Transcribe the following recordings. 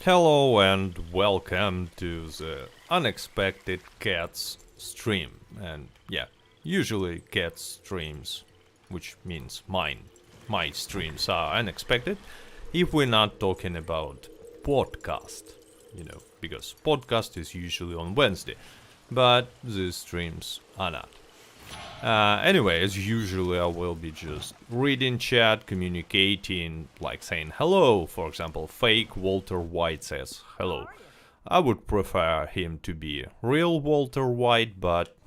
Hello and welcome to the Unexpected Cats stream. And yeah, usually cat streams, which means mine. My streams are unexpected if we're not talking about podcast, because podcast is usually on Wednesday, but these streams are not. Anyway, as usual, I will be just reading chat, communicating, like saying hello. For example, fake Walter White says hello. I would prefer him to be real Walter White, but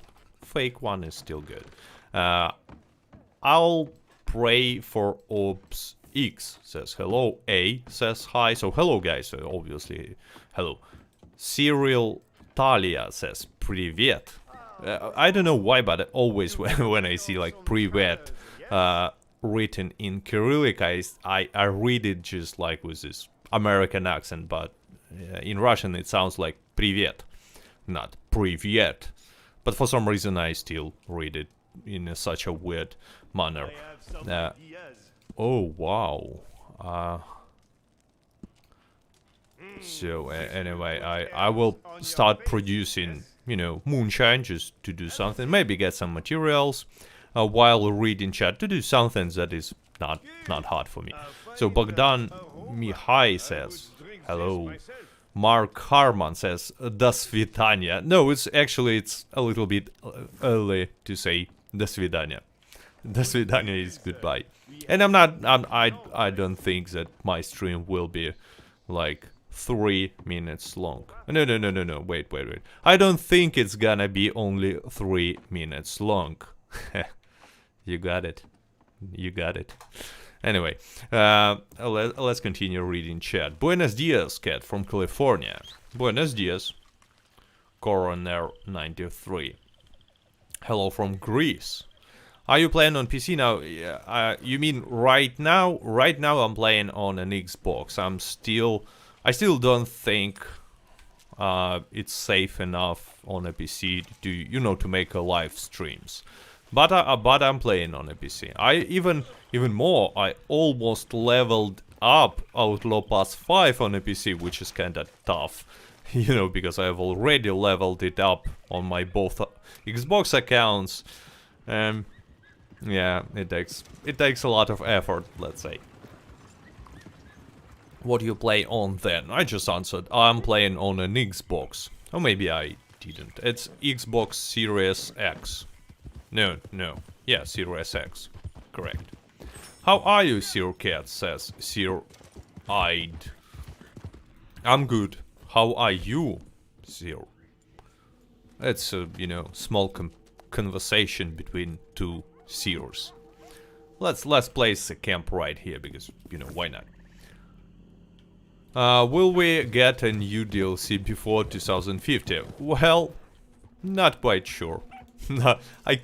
fake one is still good. I'll pray for Ops X says hello. A says hi. So hello guys, obviously hello. Serial Talia says привет. I don't know why, but always when I see like "privet" written in Cyrillic, I read it just like with this American accent, but in Russian it sounds like "привет," not "привет." But for some reason I still read it in such a weird manner. Oh wow. So anyway, I will start producing moonshine just to do something, maybe get some materials while reading chat to do something that is not hard for me. So Bogdan Mihai says hello. Mark Harman says до свидания. No, it's a little bit early to say до свидания. До свидания is goodbye. And I don't think that my stream will be like 3 minutes long. No, wait. I don't think it's gonna be only 3 minutes long. You got it. Anyway, let's continue reading chat. Buenos dias, cat from California. Buenos dias. Coroner 93. Hello from Greece. Are you playing on PC now? You mean right now? Right now I'm playing on an Xbox. I still don't think it's safe enough on a PC to make a live streams. But I'm playing on a PC. Even more, I almost leveled up Outlaw Pass 5 on a PC, which is kinda tough, because I have already leveled it up on my both Xbox accounts. Yeah, it takes a lot of effort, let's say. What do you play on then? I just answered, I'm playing on an Xbox. Or maybe I didn't. It's Xbox Series X. No. Yeah, Series X. Correct. How are you, Sir Cat? Says Sir-eyed. I'm good. How are you, Sir? It's a, small conversation between two Sirs. Let's place a camp right here because, why not? Will we get a new DLC before 2050? Well, not quite sure. No, I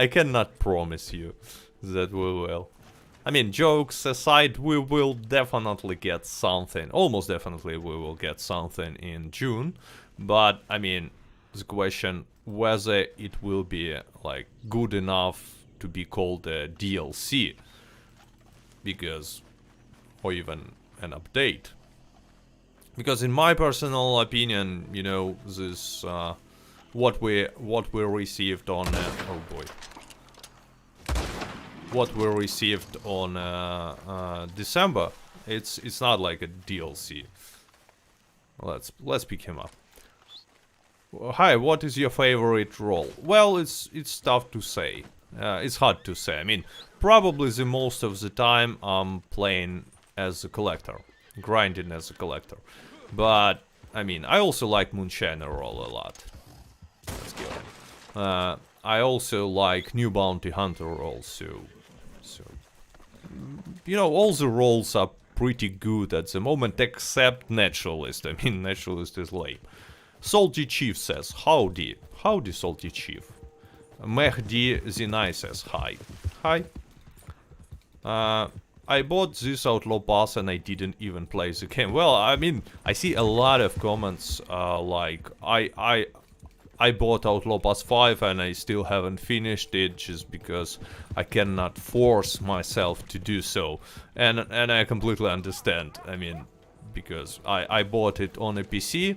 cannot promise you that we will. I mean, jokes aside, we will definitely get something. Almost definitely we will get something in June. But, I mean, the question whether it will be, like, good enough to be called a DLC. Or even an update. Because in my personal opinion, this what we received on oh boy, what we received on December, it's not like a DLC. Let's pick him up. Hi, what is your favorite role? Well, it's tough to say. It's hard to say. I mean, probably the most of the time I'm playing as a collector, grinding as a collector. But, I mean, I also like Moonshiner role a lot. Let's go. I also like New Bounty Hunter roles, so... all the roles are pretty good at the moment, except Naturalist. I mean, Naturalist is lame. Salty Chief says, howdy. Howdy, Salty Chief. Mehdi Zinai says, hi. Hi. I bought this Outlaw Pass and I didn't even play the game. Well, I mean, I see a lot of comments like I bought Outlaw Pass 5 and I still haven't finished it just because I cannot force myself to do so. And I completely understand. I mean, because I bought it on a PC,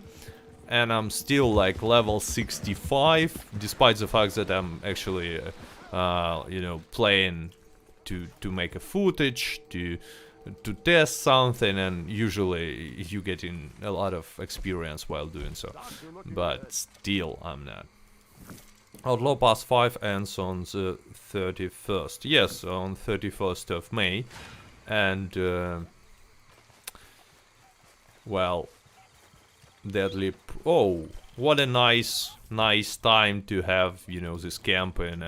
and I'm still like level 65, despite the fact that I'm actually, you know, playing to make a footage, to test something, and usually you get in a lot of experience while doing so. But still, I'm not. Outlaw Pass 5 ends on the 31st. Yes, on 31st of May. And, well, Deadly... Oh, what a nice time to have, you know, this camp in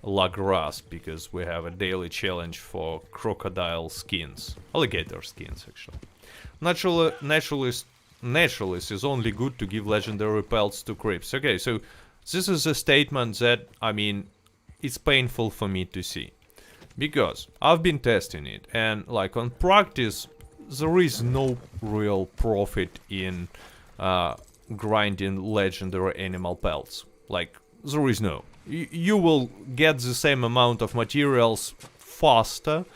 La Grasse, because we have a daily challenge for crocodile skins. Alligator skins, actually. Naturalist is only good to give legendary pelts to creeps. Okay, so this is a statement that, I mean, it's painful for me to see. Because I've been testing it, and like on practice, there is no real profit in grinding legendary animal pelts. Like, there is no. You will get the same amount of materials faster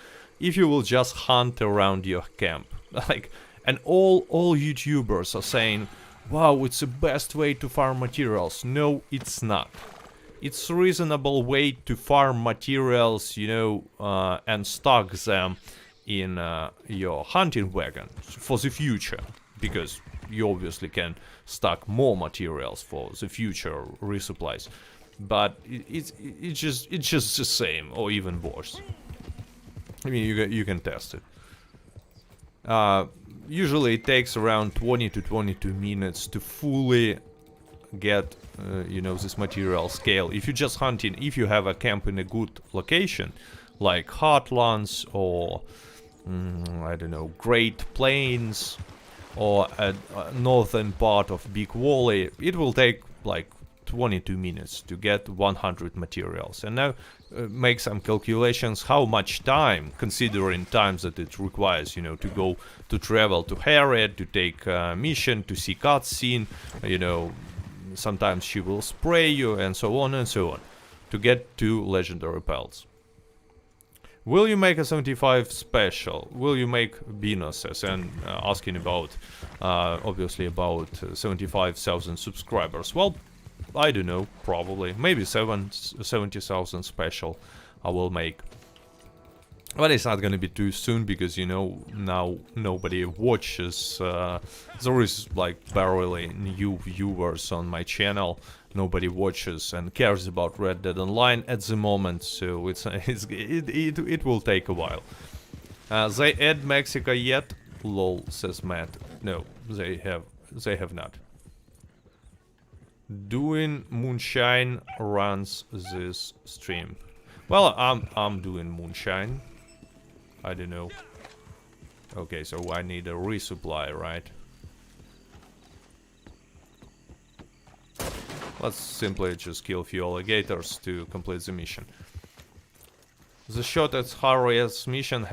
if you will just hunt around your camp. Like, and all YouTubers are saying, wow, it's the best way to farm materials. No, it's not. It's a reasonable way to farm materials, you know, and stock them in your hunting wagon for the future, because you obviously can stock more materials for the future resupplies. But it's just the same, or even worse. I mean, you can test it. Usually it takes around 20 to 22 minutes to fully get, you know, this material scale. If you're just hunting, if you have a camp in a good location, like Heartlands or, I don't know, Great Plains, or a northern part of Big Valley, it will take like 22 minutes to get 100 materials. And now make some calculations how much time, considering times that it requires, you know, to go to travel to Harriet, to take a mission, to see cutscene, you know, sometimes she will spray you, and so on, to get 2 legendary pelts. Will you make a 75 special? Will you make Venus's? And asking about, obviously about 75,000 subscribers. Well, I don't know, probably. Maybe 70,000 special I will make. But it's not gonna be too soon, because, you know, now nobody watches. There is like barely new viewers on my channel. Nobody watches and cares about Red Dead Online at the moment, so it will take a while. They add Mexico yet? Lol, says Matt. No, they have not. Doing Moonshine runs this stream. Well, I'm doing Moonshine. I don't know. Okay, so I need a resupply, right? Let's simply just kill a few alligators to complete the mission. The shot at Harriet's mission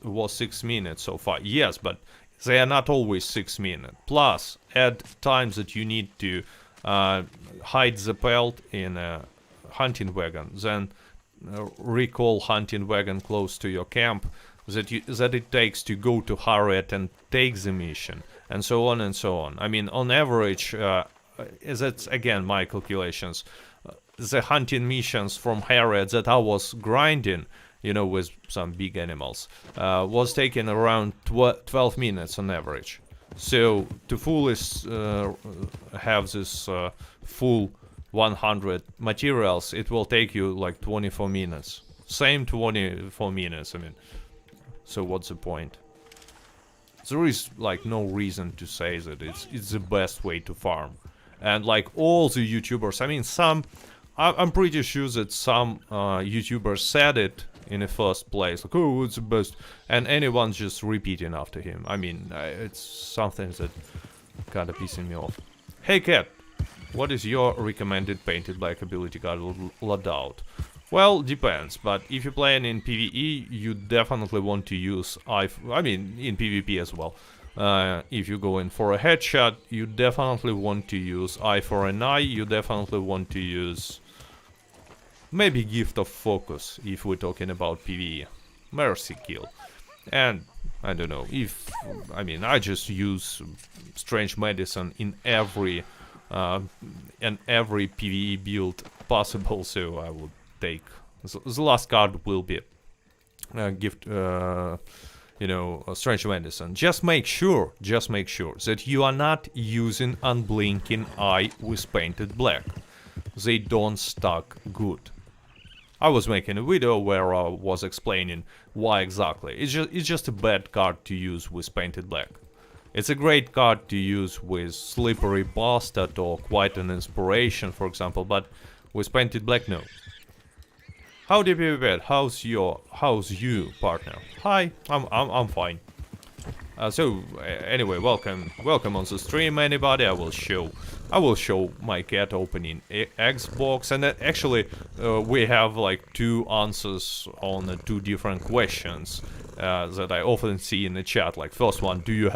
was 6 minutes so far. Yes, but they are not always 6 minutes. Plus, add times that you need to hide the pelt in a hunting wagon, then recall hunting wagon close to your camp, that it takes to go to Harriet and take the mission, and so on and so on. I mean, on average, that's again my calculations. The hunting missions from Harriet that I was grinding, you know, with some big animals, was taking around 12 minutes on average. So to fully have this full 100 materials, it will take you like 24 minutes. Same 24 minutes, I mean. So what's the point? There is like no reason to say that it's the best way to farm. And like all the YouTubers, I mean, I'm pretty sure that some YouTubers said it in the first place, like, oh, it's the best, and anyone's just repeating after him. I mean, it's something that kind of pissing me off. Hey Cat, what is your recommended painted black ability card loadout? Well, depends, but if you're playing in PvE, you definitely want to use I mean, in PvP as well. If you go in for a headshot, you definitely want to use Eye for an Eye, you definitely want to use maybe Gift of Focus, if we're talking about PvE. Mercy Kill. And I don't know if, I mean, I just use strange medicine in every PvE build possible, so I would take the last card will be gift, you know, strange medicine. Just make sure that you are not using unblinking eye with painted black. They don't stack good. I was making a video where I was explaining why exactly. It's just a bad card to use with painted black. It's a great card to use with Slippery Bastard or Quite an Inspiration, for example, but with painted black, no. Howdy, PvP. How's you, partner? Hi, I'm fine. Anyway, welcome on the stream, anybody. I will show my cat opening Xbox, and actually we have like 2 answers on the 2 different questions that I often see in the chat. Like, first one, do you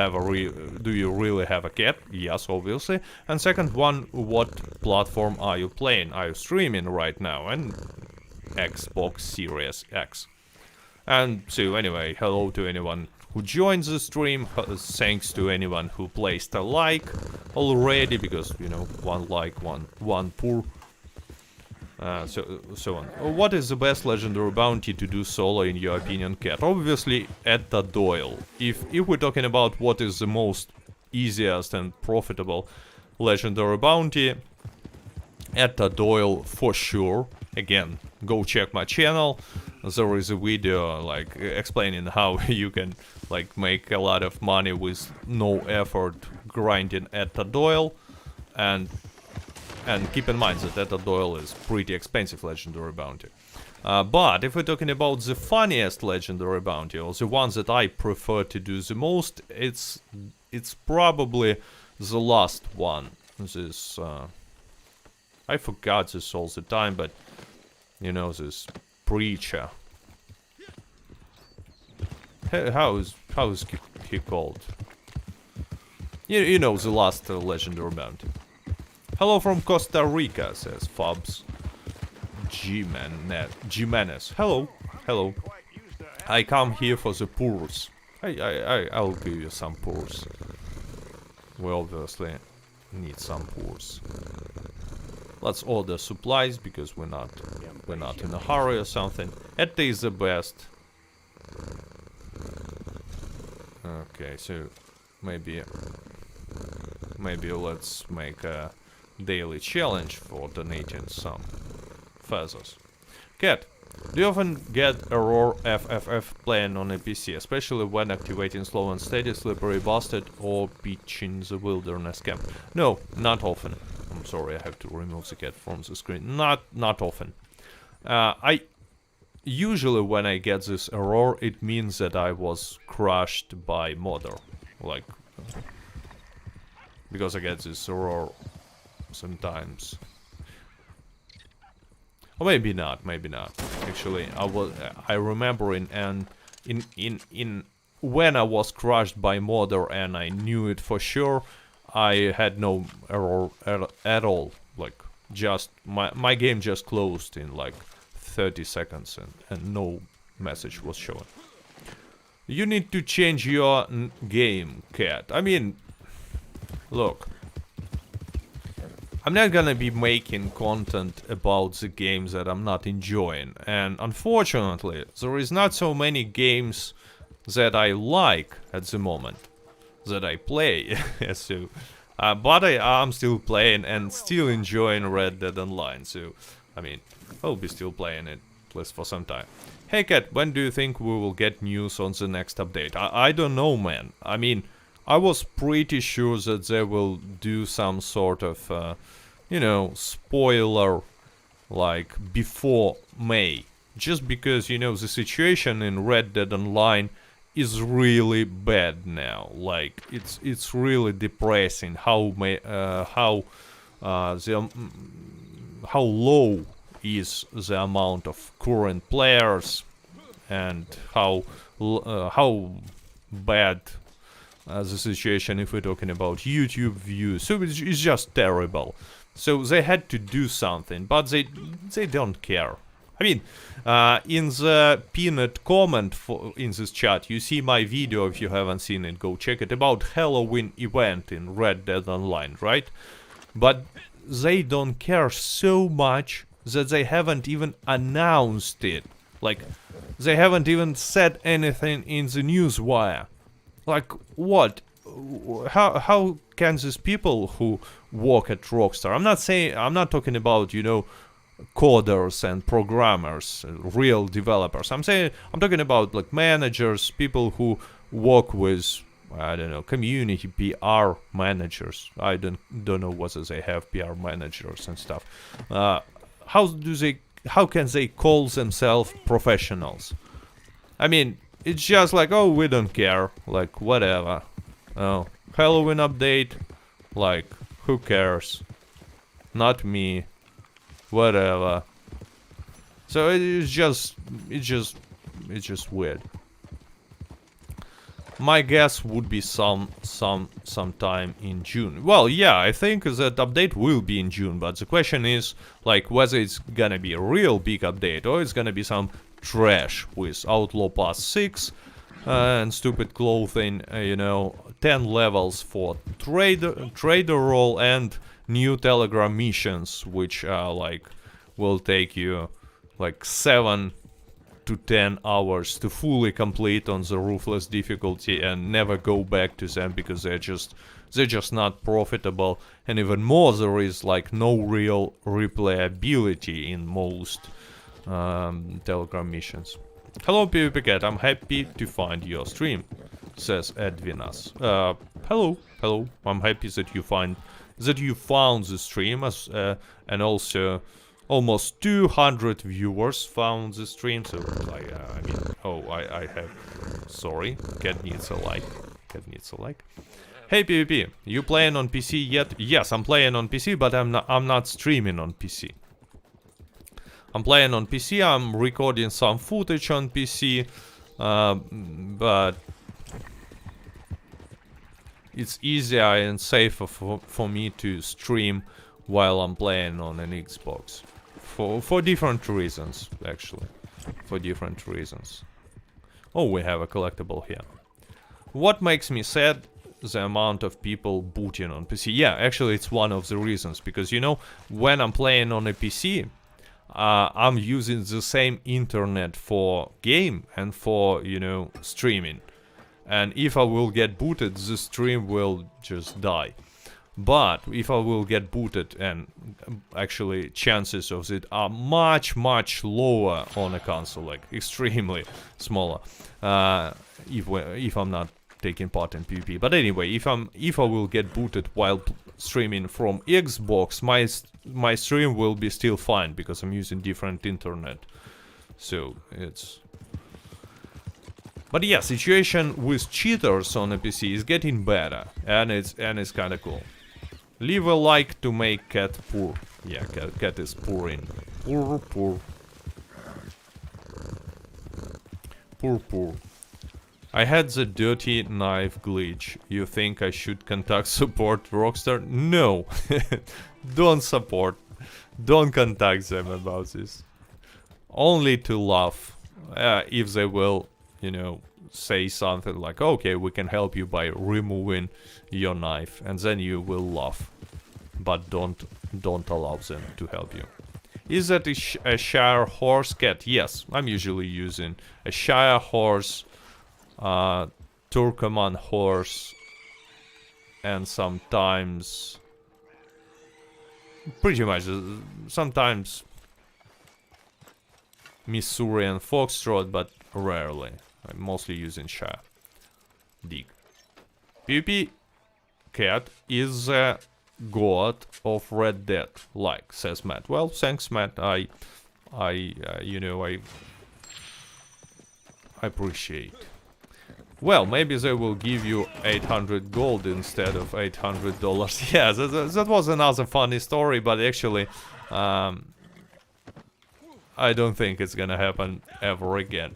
really have a cat? Yes, obviously. And second one, what platform are you playing? Are you streaming right now? And Xbox Series X. And so anyway, hello to anyone who joins the stream, thanks to anyone who placed a like already, because, you know, 1 like, one poor. So on. What is the best legendary bounty to do solo in your opinion, Cat? Obviously, Etta Doyle. If we're talking about what is the most easiest and profitable legendary bounty, Etta Doyle for sure. Again, go check my channel. There is a video like explaining how you can like make a lot of money with no effort grinding Etta Doyle, and keep in mind that Etta Doyle is pretty expensive legendary bounty. But if we're talking about the funniest legendary bounty, or the ones that I prefer to do the most, it's probably the last one. This I forgot this all the time, but you know, this preacher. How is he called? You know, the last legendary bounty. Hello from Costa Rica, says Fabs Jimenez. Hello. I come here for the purs. I'll give you some purs. We obviously need some purs. Let's order supplies because we're not in a hurry or something. Etta is the best. Okay, so maybe let's make a daily challenge for donating some feathers. Cat, do you often get error FFF playing on a PC, especially when activating slow and steady, slippery bastard, or pitching the wilderness camp? No, not often. I'm sorry, I have to remove the cat from the screen. Not often. I usually when I get this error, it means that I was crushed by modder, like because I get this error sometimes. Or maybe not. Actually, I remember in when I was crushed by modder and I knew it for sure, I had no error at all. Like, just my game just closed in like 30 seconds and no message was shown. You need to change your game, Cat. I mean, look, I'm not gonna be making content about the games that I'm not enjoying, and unfortunately there is not so many games that I like at the moment that I play. So but I'm still playing and still enjoying Red Dead Online, so I mean, I'll be still playing it at least for some time. Hey Cat, when do you think we will get news on the next update? I don't know, man. I mean, I was pretty sure that they will do some sort of, you know, spoiler, like, before May. Just because, you know, the situation in Red Dead Online is really bad now. Like, it's really depressing how low is the amount of current players and how bad the situation if we're talking about YouTube views. So it's just terrible. So they had to do something, but they don't care. I mean, in the pinned comment in this chat, you see my video. If you haven't seen it, go check it, about Halloween event in Red Dead Online, right? But they don't care so much that they haven't even announced it. Like, they haven't even said anything in the newswire. Like, what? How can these people who work at Rockstar, I'm not talking about, you know, coders and programmers, real developers. I'm talking about like managers, people who work with, I don't know, community PR managers. I don't know whether they have PR managers and stuff. How can they call themselves professionals? I mean, it's just like, oh, we don't care, like whatever. Oh, Halloween update, like who cares? Not me. Whatever. So it's just weird. My guess would be sometime in June. Well, yeah, I think that update will be in June, but the question is like whether it's gonna be a real big update or it's gonna be some trash with Outlaw Pass 6 and stupid clothing, you know, 10 levels for trader role and new Telegram missions, which like will take you like 7 to 10 hours to fully complete on the ruthless difficulty and never go back to them because they're just not profitable. And even more, there is like no real replayability in most Telegram missions. Hello PvP Cat, I'm happy to find your stream, says Edwinas. Hello, I'm happy that you found the stream, and also almost 200 viewers found the stream. So I have. Sorry, cat needs a like. Hey PvP, you playing on PC yet? Yes, I'm playing on PC, but I'm not streaming on PC. I'm playing on PC. I'm recording some footage on PC, but it's easier and safer for me to stream while I'm playing on an Xbox. For different reasons, actually. For different reasons. Oh, we have a collectible here. What makes me sad? The amount of people booting on PC. Yeah, actually it's one of the reasons. Because, you know, when I'm playing on a PC, I'm using the same internet for game and for, you know, streaming. And if I will get booted, the stream will just die. But if I will get booted, and actually chances of it are much lower on a console, like extremely smaller, if I'm not taking part in PvP. But anyway, if I will get booted while streaming from Xbox, my stream will be still fine because I'm using different internet. So it's. But yeah, situation with cheaters on a PC is getting better, and it's kind of cool. Leave a like to make cat poor. Yeah, cat is pouring. Poor. I had the dirty knife glitch. You think I should contact support Rockstar? No. Don't support. Don't contact them about this. Only to laugh. If they will, you know, say something like, okay, we can help you by removing your knife, and then you will laugh. But don't allow them to help you. Is that a Shire horse cat? Yes, I'm usually using a Shire horse, Turkoman horse, and sometimes, pretty much, sometimes Missourian Foxtrot, but rarely. I'm mostly using Shire. Dig. PvP Cat is a god of Red Dead, like, says Matt. Well, thanks, Matt. I appreciate. Well, maybe they will give you 800 gold instead of $800. Yeah, that was another funny story, but actually, I don't think it's gonna happen ever again.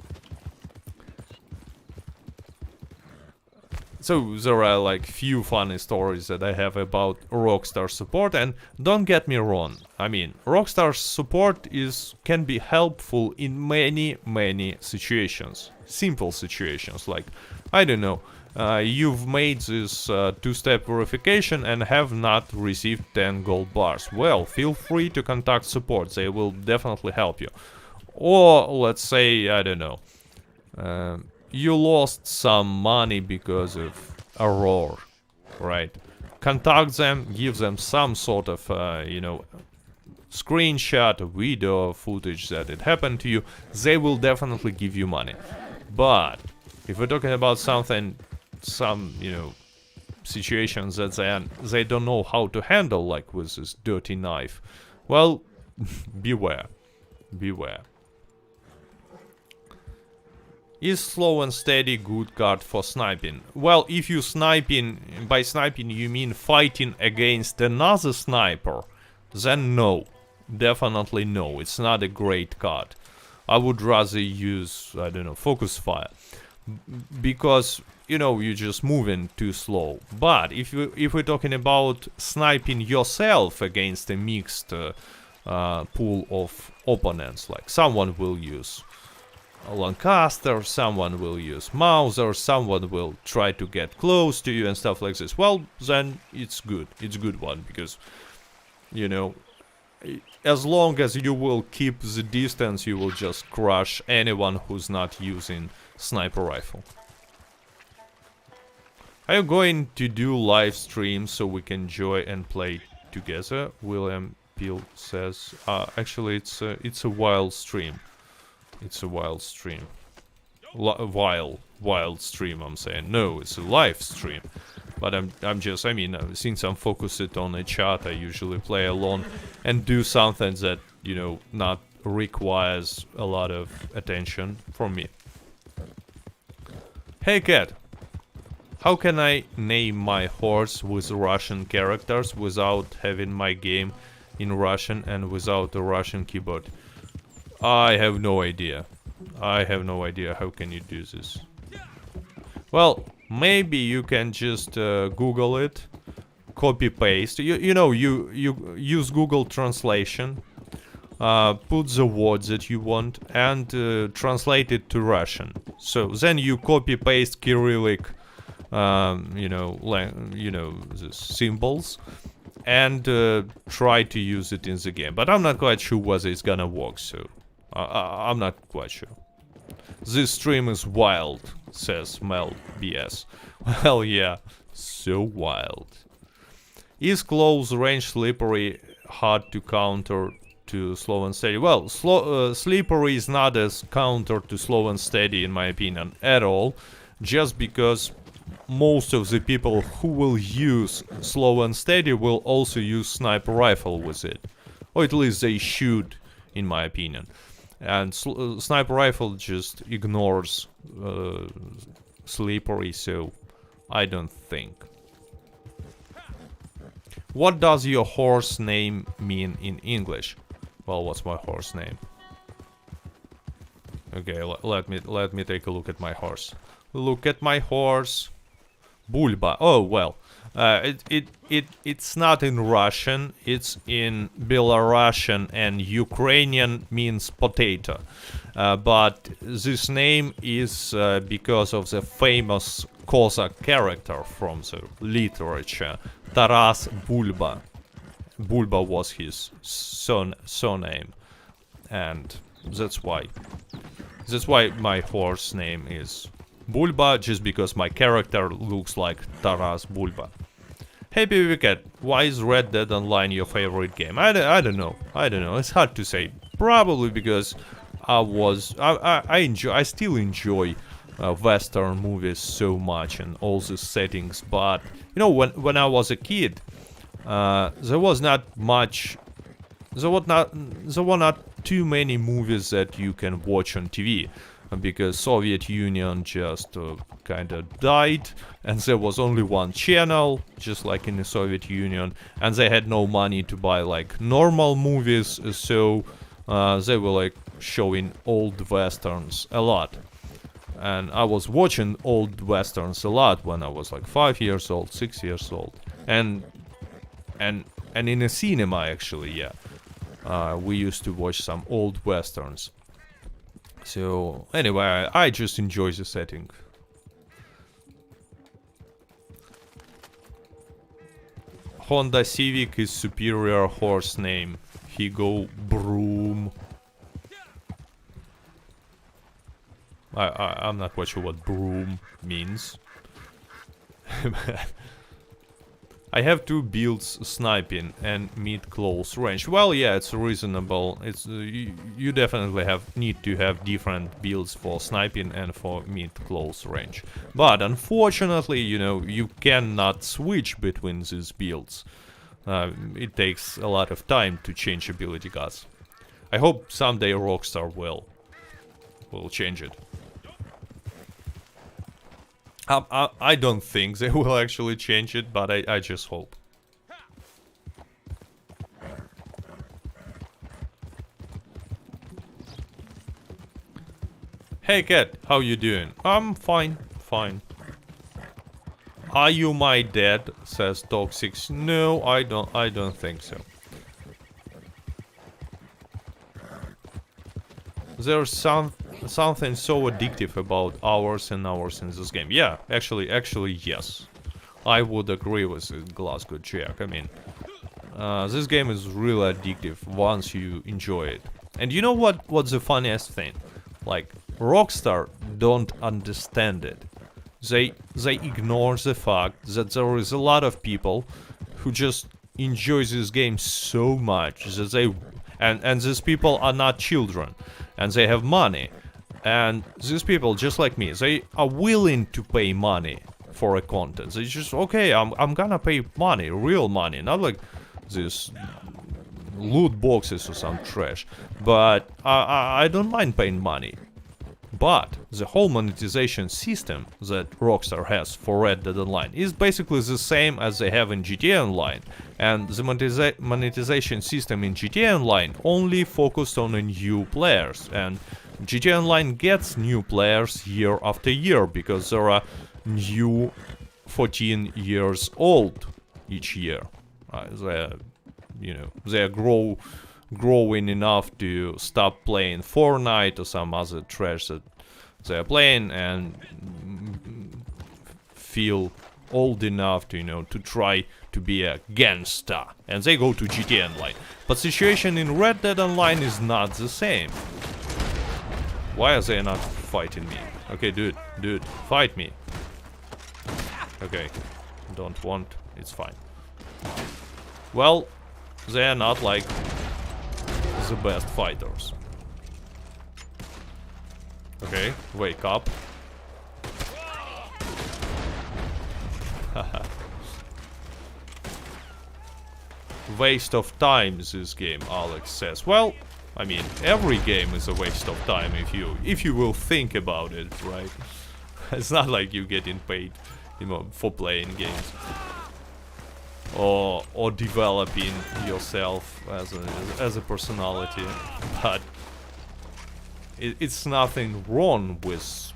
So there are like few funny stories that I have about Rockstar support, and don't get me wrong. I mean, Rockstar support can be helpful in many situations. Simple situations, like, I don't know, you've made this two-step verification and have not received 10 gold bars. Well, feel free to contact support, they will definitely help you. Or, let's say, I don't know, you lost some money because of error, right? Contact them, give them some sort of, you know, screenshot, video footage that it happened to you. They will definitely give you money. But if we're talking about some, you know, situations that they don't know how to handle, like with this dirty knife, well, beware. Is slow and steady good card for sniping? Well, if you by sniping you mean fighting against another sniper, then no. Definitely no, it's not a great card. I would rather use, I don't know, focus fire. Because, you know, you're just moving too slow. But if we're talking about sniping yourself against a mixed pool of opponents, like someone will use a Lancaster, someone will use Mauser, someone will try to get close to you and stuff like this. Well, then it's good. It's a good one because, you know, as long as you will keep the distance, you will just crush anyone who's not using sniper rifle. Are you going to do live streams so we can enjoy and play together? William Peel says. Actually, it's a wild stream. It's a wild stream. Wild stream, I'm saying. No, it's a live stream. But I mean, since I'm focused on a chat, I usually play alone and do something that, you know, not requires a lot of attention from me. Hey cat, how can I name my horse with Russian characters without having my game in Russian and without a Russian keyboard? I have no idea. I have no idea how can you do this. Well, maybe you can just Google it, copy paste. You know, you use Google Translation, put the words that you want and translate it to Russian. So then you copy paste Cyrillic, you know, the symbols, and try to use it in the game. But I'm not quite sure whether it's gonna work. So I'm not quite sure. This stream is wild, says Mel BS. Well, yeah, so wild. Is close range slippery hard to counter to slow and steady? Well, slippery is not as counter to slow and steady in my opinion at all, just because most of the people who will use slow and steady will also use sniper rifle with it, or at least they should, in my opinion. And sniper rifle just ignores slippery, so I don't think. What does your horse name mean in English? Well, what's my horse name? Okay, let me take a look at my horse. Look at my horse. Bulba. Oh well, it's not in Russian. It's in Belarusian, and Ukrainian means potato. But this name is because of the famous Cossack character from the literature, Taras Bulba. Bulba was his surname, and that's why my horse name is Bulba, just because my character looks like Taras Bulba. Happy Wicked, why is Red Dead Online your favorite game? I don't know. It's hard to say. Probably because I still enjoy Western movies so much and all the settings. But you know, when I was a kid, there were not too many movies that you can watch on TV. Because Soviet Union just kind of died, and there was only one channel, just like in the Soviet Union, and they had no money to buy like normal movies, so they were like showing old westerns a lot. And I was watching old westerns a lot when I was like 5 years old, 6 years old. And in a cinema actually, yeah. We used to watch some old westerns. So anyway, I just enjoy the setting. Honda Civic is superior horse name. He go broom. I'm not quite sure what broom means. I have 2 builds, sniping and mid close range. Well, yeah, it's reasonable. It's you definitely need to have different builds for sniping and for mid close range. But unfortunately, you know, you cannot switch between these builds. It takes a lot of time to change ability cards. I hope someday Rockstar will change it. I don't think they will actually change it, but I just hope. Hey cat, how you doing? I'm fine, fine. Are you my dad? Says Toxic. No, I don't think so. There's something so addictive about hours and hours in this game. Yeah, actually, yes. I would agree with Glasgow Jack. I mean, this game is really addictive once you enjoy it. And you know what's the funniest thing? Like, Rockstar don't understand it. They ignore the fact that there is a lot of people who just enjoy this game so much that they... And these people are not children. And they have money. And these people, just like me, they are willing to pay money for a content. They just, okay, I'm gonna pay money, real money, not like this loot boxes or some trash. But I don't mind paying money. But the whole monetization system that Rockstar has for Red Dead Online is basically the same as they have in GTA Online. And the monetization system in GTA Online only focused on the new players. And GTA Online gets new players year after year because there are new 14 years old each year. They're growing enough to stop playing Fortnite or some other trash that they're playing and feel old enough to, to try to be a gangster. And they go to GTA Online. But situation in Red Dead Online is not the same. Why are they not fighting me? Okay, dude, fight me. Okay, don't want, it's fine. Well, they are not like the best fighters. Okay, wake up. Waste of time, this game, Alex says. Well, I mean, every game is a waste of time if you will think about it, right? It's not like you're getting paid, for playing games. Or developing yourself as a personality, but it's nothing wrong with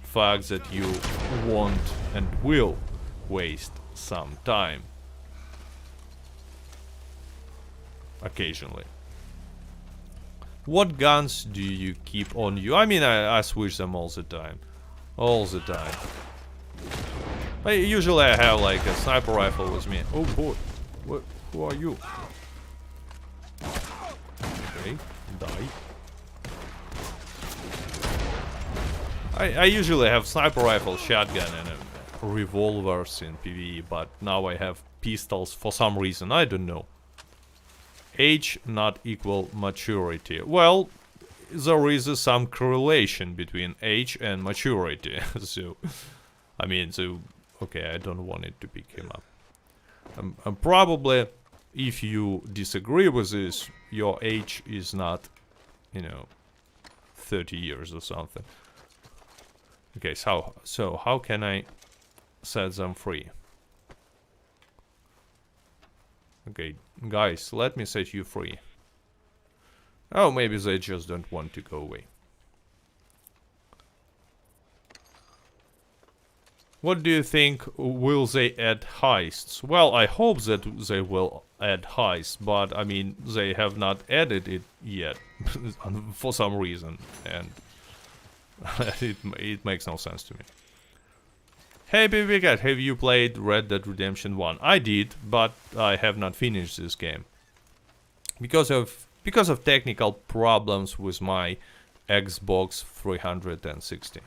fact that you want and will waste some time occasionally. What guns do you keep on you? I mean, I switch them all the time. Usually I have like a sniper rifle with me. Oh boy, who are you? Okay, die. I usually have sniper rifle, shotgun and revolvers in PvE, but now I have pistols for some reason, I don't know. Age not equal maturity. Well, there is some correlation between age and maturity. Okay, I don't want it to pick him up. Probably, if you disagree with this, your age is not, 30 years or something. Okay, so how can I set them free? Okay, guys, let me set you free. Oh, maybe they just don't want to go away. What do you think? Will they add heists? Well, I hope that they will add heists, but I mean, they have not added it yet for some reason, and it makes no sense to me. Hey baby cat, have you played Red Dead Redemption 1? I did, but I have not finished this game because of technical problems with my Xbox 360.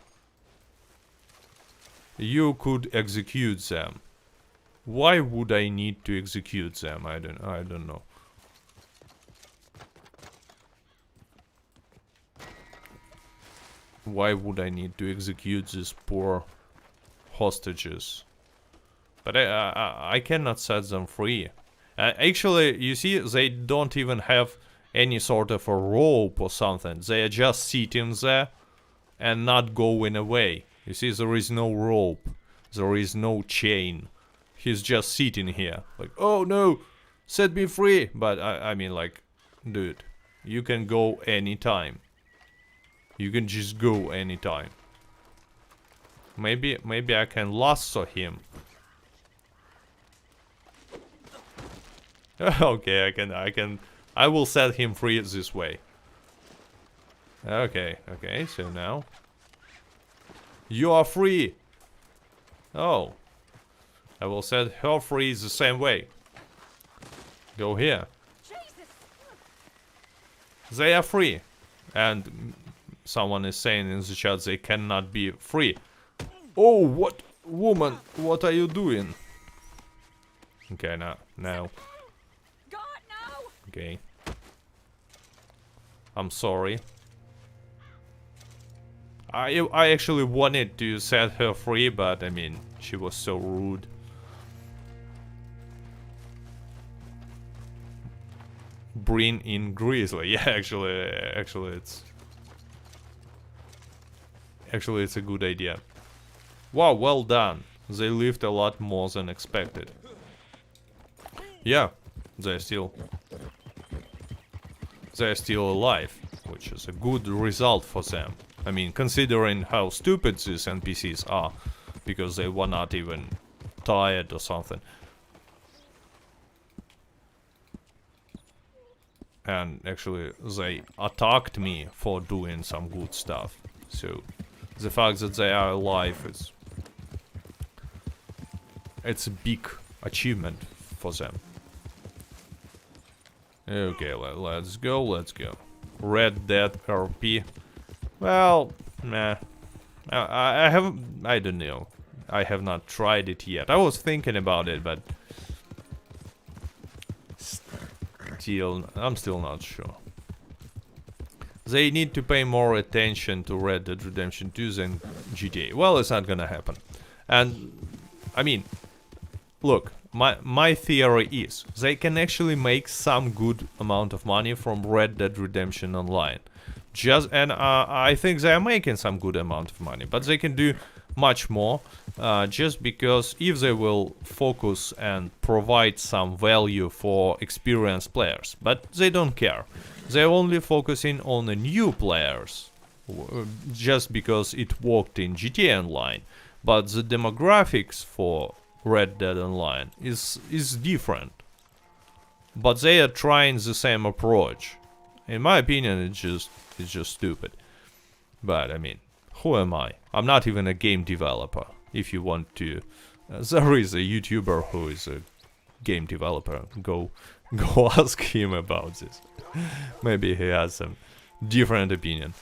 You could execute them. Why would I need to execute them? I don't know. Why would I need to execute these poor hostages? But I cannot set them free. Actually, you see, they don't even have any sort of a rope or something. They are just sitting there and not going away. You see, there is no rope. There is no chain. He's just sitting here. Like, oh no, set me free. But I mean, like, dude, you can go anytime. You can just go anytime. Maybe I can lasso him. Okay, I will set him free this way. Okay, so now you are free. Oh, I will set her free the same way. Go here. They are free. And someone is saying in the chat they cannot be free. Oh, what? Woman, what are you doing? Okay, now. Okay. I'm sorry. I actually wanted to set her free, but I mean, she was so rude. Bring in Grizzly. Yeah, actually it's a good idea. Wow, well done. They lived a lot more than expected. Yeah, they're still alive, which is a good result for them. I mean, considering how stupid these NPCs are, because they were not even tired or something. And actually, they attacked me for doing some good stuff. So, the fact that they are alive it's a big achievement for them. Okay, let's go. Red Dead RP. Well, nah. I don't know. I have not tried it yet. I was thinking about it, but I'm still not sure. They need to pay more attention to Red Dead Redemption 2 than GTA. Well, it's not gonna happen. And, I mean, look, my theory is they can actually make some good amount of money from Red Dead Redemption Online. I think they are making some good amount of money, but they can do much more, just because if they will focus and provide some value for experienced players, but they don't care. They're only focusing on the new players, just because it worked in GTA Online, but the demographics for Red Dead Online is different. But they are trying the same approach. In my opinion, it's just stupid. But I mean, who am I? I'm not even a game developer. If you want to, there is a YouTuber who is a game developer. Go ask him about this. Maybe he has some different opinion.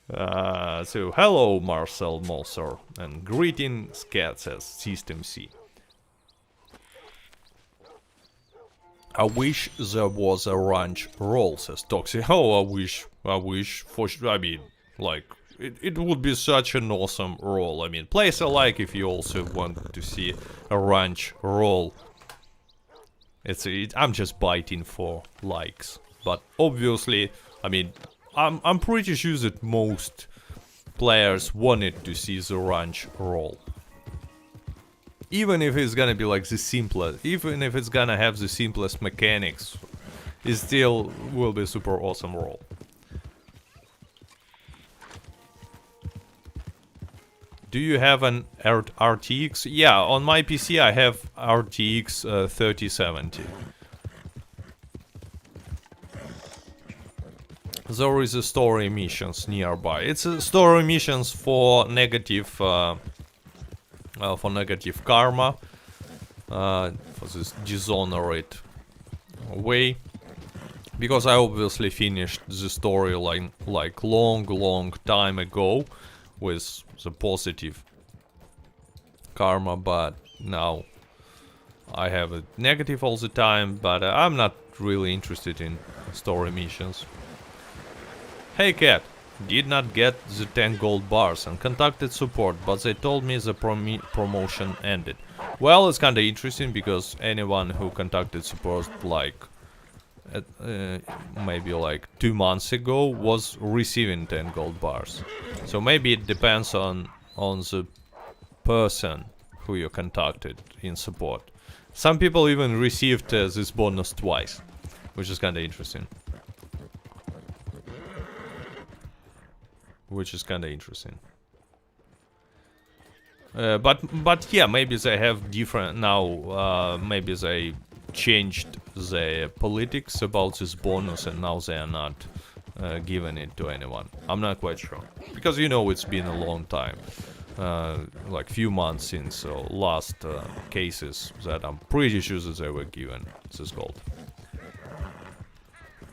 So hello Marcel Molser, and greetings cat, says System C. I wish there was a ranch roll, says Toxie. Oh, I wish for sure. I mean, like, it would be such an awesome roll. I mean, place a like if you also want to see a ranch roll. I'm just biting for likes, but obviously, I mean, I'm pretty sure that most players wanted to see the ranch roll. Even if it's gonna be like the simplest, even if it's gonna have the simplest mechanics, it still will be super awesome roll. Do you have an RTX? Yeah, on my PC I have RTX 3070. There is a story missions nearby. It's a story missions for negative karma, for this dishonored way. Because I obviously finished the storyline like long time ago with the positive karma, but now I have a negative all the time, but I'm not really interested in story missions. Hey cat, did not get the 10 gold bars and contacted support, but they told me the promotion ended. Well, it's kinda interesting because anyone who contacted support like maybe like 2 months ago was receiving 10 gold bars. So maybe it depends on the person who you contacted in support. Some people even received this bonus twice, which is kinda interesting. But yeah, maybe they have different now. Maybe they changed the politics about this bonus, and now they are not giving it to anyone. I'm not quite sure because you know it's been a long time, like few months since last cases that I'm pretty sure that they were given this gold.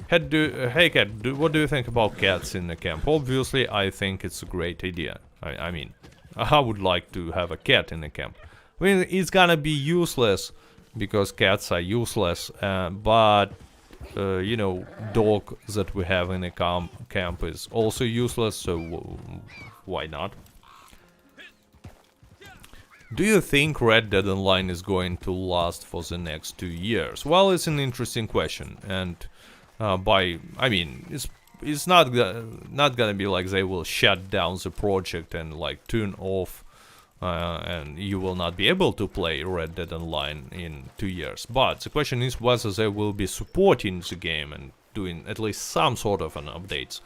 Hey cat, what do you think about cats in the camp? Obviously, I think it's a great idea. I mean, I would like to have a cat in the camp. I mean, it's gonna be useless because cats are useless, but you know, dog that we have in the camp is also useless, so why not? Do you think Red Dead Online is going to last for the next 2 years? Well, it's an interesting question, and I mean, it's not gonna be like they will shut down the project and like turn off, and you will not be able to play Red Dead Online in 2 years. But the question is whether they will be supporting the game and doing at least some sort of an updates.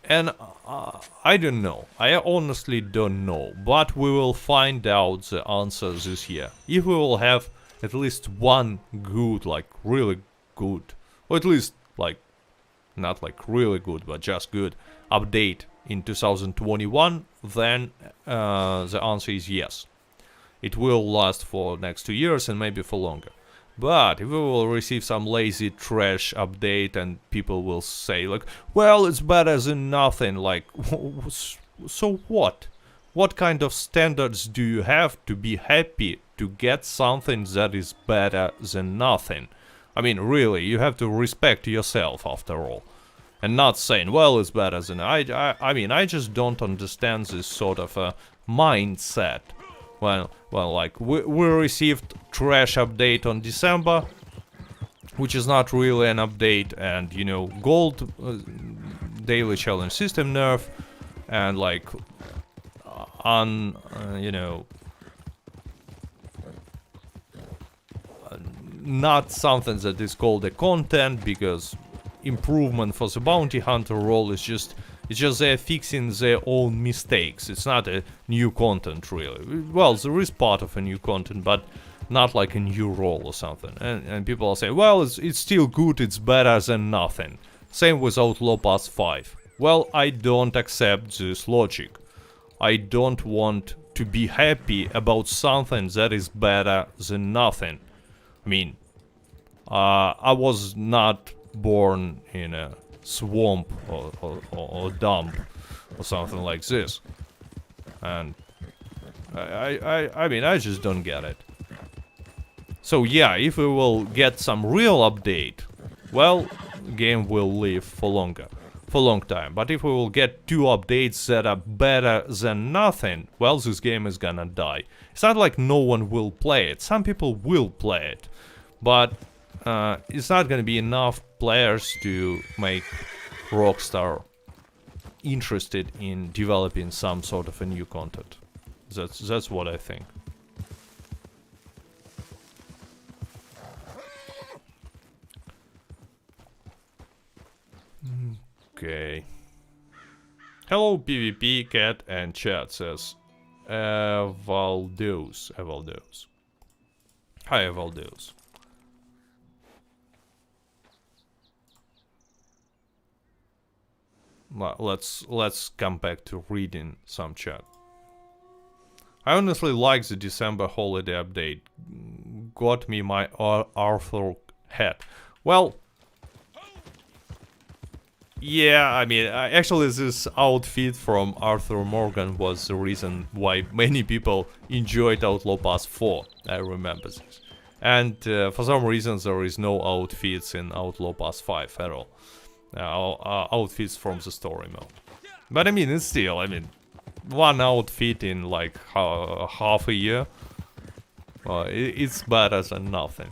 And I don't know. I honestly don't know. But we will find out the answer this year. If we will have at least one good, like really good, or at least like not like really good, but just good update in 2021, then the answer is yes. It will last for next 2 years and maybe for longer. But if we will receive some lazy trash update and people will say like, well, it's better than nothing, like, so what? What kind of standards do you have to be happy to get something that is better than nothing? I mean, really, you have to respect yourself after all. And not saying, well, it's better than... I mean, I just don't understand this sort of a mindset. Well, like, we received trash update on December, which is not really an update, and, you know, gold daily challenge system nerf, and, like, you know... not something that is called a content, because improvement for the bounty hunter role is just they're fixing their own mistakes. It's not a new content really. Well, there is part of a new content, but not like a new role or something. And people are saying, well, it's still good, it's better than nothing. Same with Outlaw Pass 5. Well, I don't accept this logic. I don't want to be happy about something that is better than nothing. I mean, I was not born in a swamp or dump or something like this, and I mean, I just don't get it. So yeah, if we will get some real update, well, game will live for long time. But if we will get 2 updates that are better than nothing, well, this game is gonna die. It's not like no one will play it. Some people will play it, but it's not gonna be enough players to make Rockstar interested in developing some sort of a new content. That's what I think. Okay. Hello PvP, cat and chat says Evaldos. Hi, Evaldos. Well, let's come back to reading some chat. I honestly like the December holiday update. Got me my Arthur hat. Well, yeah, I mean, actually this outfit from Arthur Morgan was the reason why many people enjoyed Outlaw Pass 4. I remember this. And for some reason there is no outfits in Outlaw Pass 5 at all. Outfits from the story mode. But I mean, it's still, I mean, one outfit in like half a year. It's better than nothing.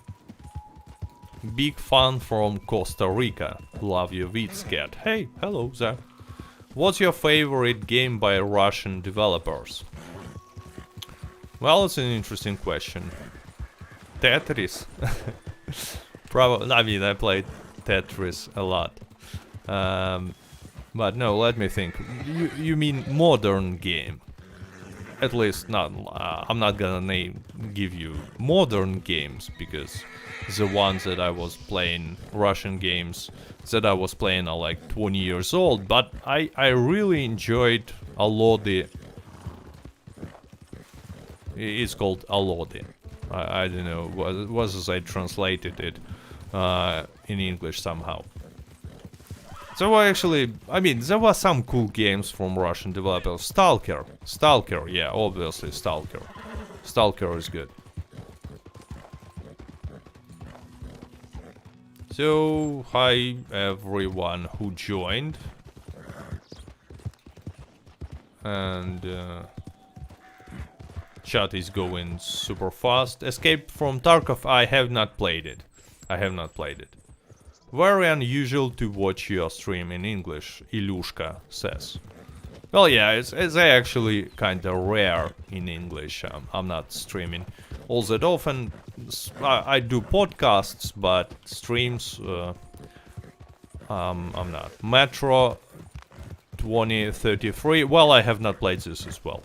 Big fan from Costa Rica. Love your vids, cat. Hey, hello there. What's your favorite game by Russian developers? Well, it's an interesting question. Tetris. Probably. I mean, I played Tetris a lot. But no, let me think. You mean modern game? At least not. I'm not gonna give you modern games because the ones that I was playing, Russian games that I was playing are like 20 years old. But I really enjoyed Alligators. It's called Alligators. I don't know what as I translated it in English somehow. So actually, I mean, there were some cool games from Russian developers. Stalker, yeah, obviously Stalker. Stalker is good. So, hi everyone who joined. And chat is going super fast. Escape from Tarkov, I have not played it. Very unusual to watch your stream in English, Ilushka says. Well, yeah, it's actually kinda rare in English. I'm not streaming all that often. I do podcasts, but streams, I'm not. Metro 2033, well, I have not played this as well.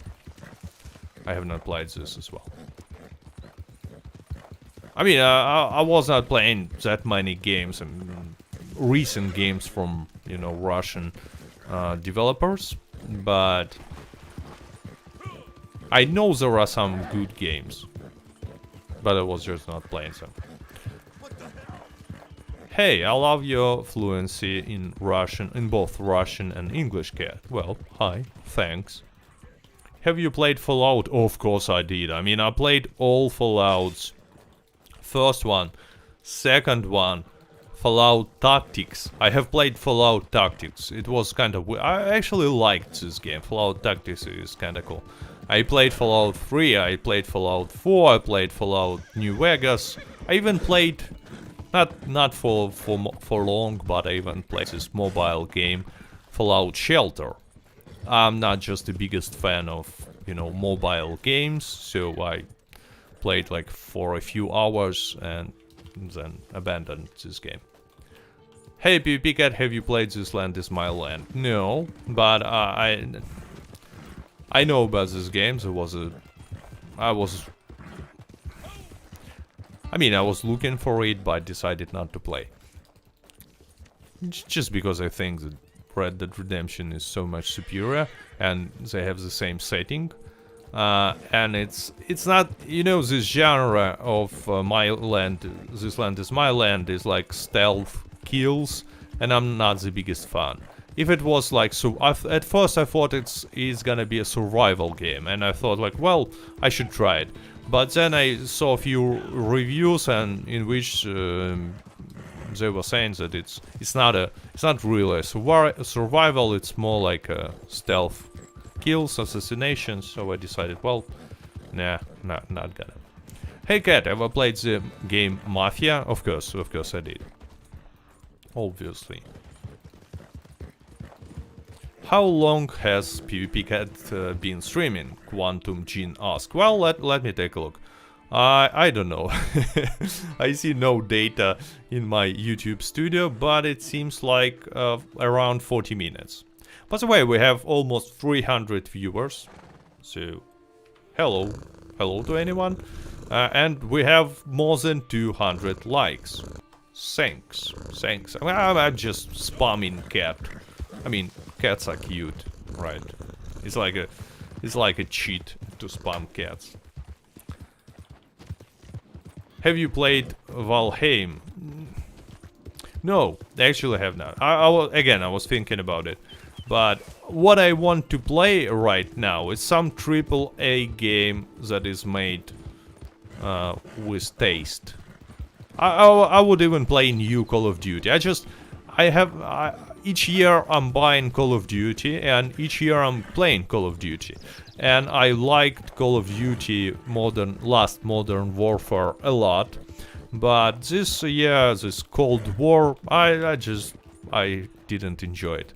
I mean, I was not playing that many games, recent games from, you know, Russian developers, but I know there are some good games, but I was just not playing them. Hey, I love your fluency in Russian, in both Russian and English, cat. Well, hi, thanks. Have you played Fallout? Oh, of course I did. I mean, I played all Fallouts. First one, second one, Fallout Tactics. I have played Fallout Tactics. It was kind of weird. I actually liked this game. Fallout Tactics is kind of cool. I played Fallout 3, I played Fallout 4, I played Fallout New Vegas. I even played, not for long, but I even played this mobile game, Fallout Shelter. I'm not just the biggest fan of, you know, mobile games, so I played like for a few hours and then abandoned this game. Hey PvP Cat, have you played This Land Is My Land? No, but I know about this game. I was looking for it, but decided not to play. Just because I think that Red Dead Redemption is so much superior, and they have the same setting. And it's not, you know, this genre of my land, This Land Is My Land is like stealth kills, and I'm not the biggest fan. If it was like, so at first I thought it's gonna be a survival game, and I thought like, well, I should try it. But then I saw a few reviews, and in which they were saying that it's not really a survival, it's more like a stealth kills, assassinations, so I decided, well, nah, not gonna. Hey Cat, ever played the game Mafia? Of course I did. Obviously. How long has PvP Cat been streaming? Quantum Gene asked. Well, let me take a look. I don't know. I see no data in my YouTube studio, but it seems like around 40 minutes. By the way, we have almost 300 viewers, so Hello. Hello to anyone. And we have more than 200 likes. Thanks. Thanks. I'm just spamming cat. I mean, cats are cute, right? It's like a cheat to spam cats. Have you played Valheim? No, actually I have not. I was thinking about it. But what I want to play right now is some AAA game that is made with taste. I would even play new Call of Duty. Each year I'm buying Call of Duty, and each year I'm playing Call of Duty. And I liked Call of Duty Last Modern Warfare a lot. But this year, this Cold War, I didn't enjoy it.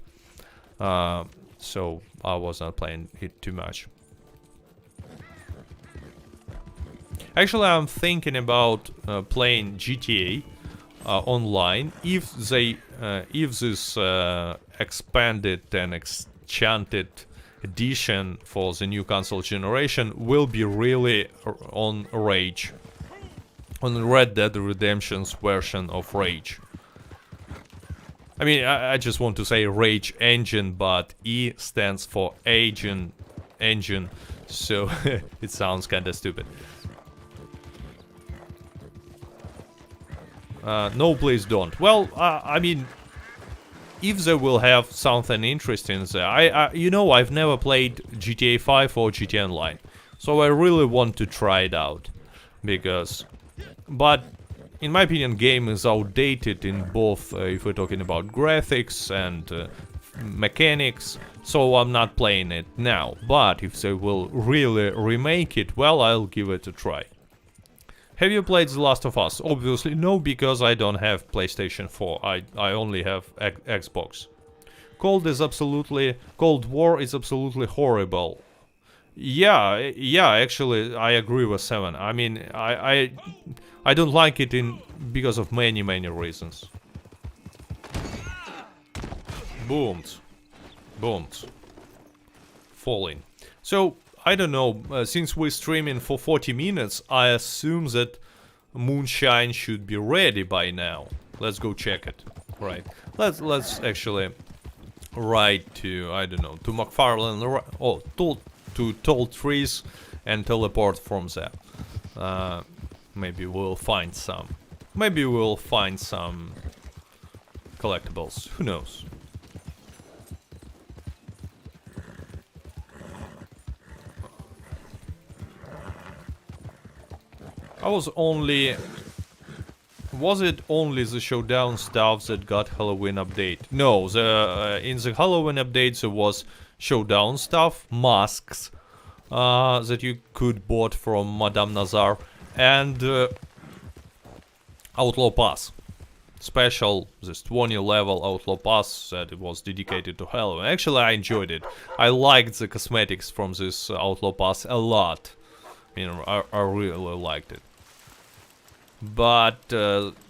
So I was not playing it too much. Actually, I'm thinking about playing GTA online if this expanded and enchanted edition for the new console generation will be really on Rage, on Red Dead Redemption's version of Rage. I mean, I just want to say Rage Engine, but E stands for engine, so it sounds kinda stupid. No, please don't. Well, I mean, if they will have something interesting there, I've never played GTA 5 or GTA Online, so I really want to try it out, but in my opinion, game is outdated in both, if we're talking about graphics and mechanics, so I'm not playing it now. But if they will really remake it, well, I'll give it a try. Have you played The Last of Us? Obviously no, because I don't have PlayStation 4. I only have Xbox. Cold War is absolutely horrible. Yeah, actually, I agree with 7. I mean, I don't like it because of many reasons. Boomed. Falling. So, I don't know, since we're streaming for 40 minutes, I assume that Moonshine should be ready by now. Let's go check it. Right. Let's actually write to, I don't know, to McFarlane, to Tall Trees and teleport from there. Maybe we'll find some. Maybe we'll find some collectibles. Who knows? Was it only the showdown stuff that got Halloween update? No, in the Halloween update there was showdown stuff, masks that you could bought from Madame Nazar, and Outlaw Pass. Special, this 20 level Outlaw Pass that it was dedicated to Halloween. Actually, I enjoyed it. I liked the cosmetics from this Outlaw Pass a lot. You know, I really liked it. But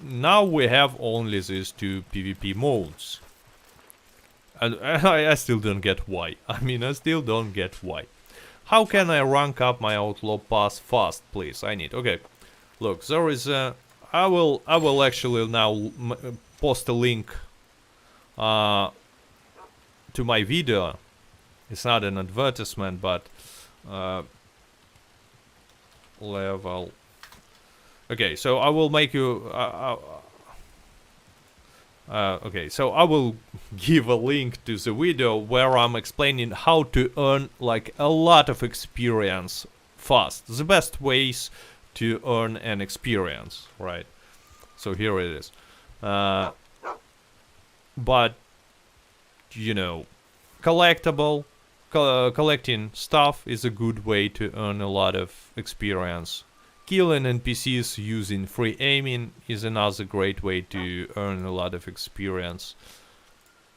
now we have only these two PvP modes. And I still don't get why. I mean, I still don't get why. How can I rank up my Outlaw Pass fast, please? I need. Okay, look, there is a. I will actually now post a link to my video. It's not an advertisement, but level. Okay, so I will make you. Okay, so I will give a link to the video where I'm explaining how to earn like a lot of experience fast. The best ways to earn an experience, right? So here it is. But you know, collecting stuff is a good way to earn a lot of experience. Killing NPCs using free aiming is another great way to earn a lot of experience.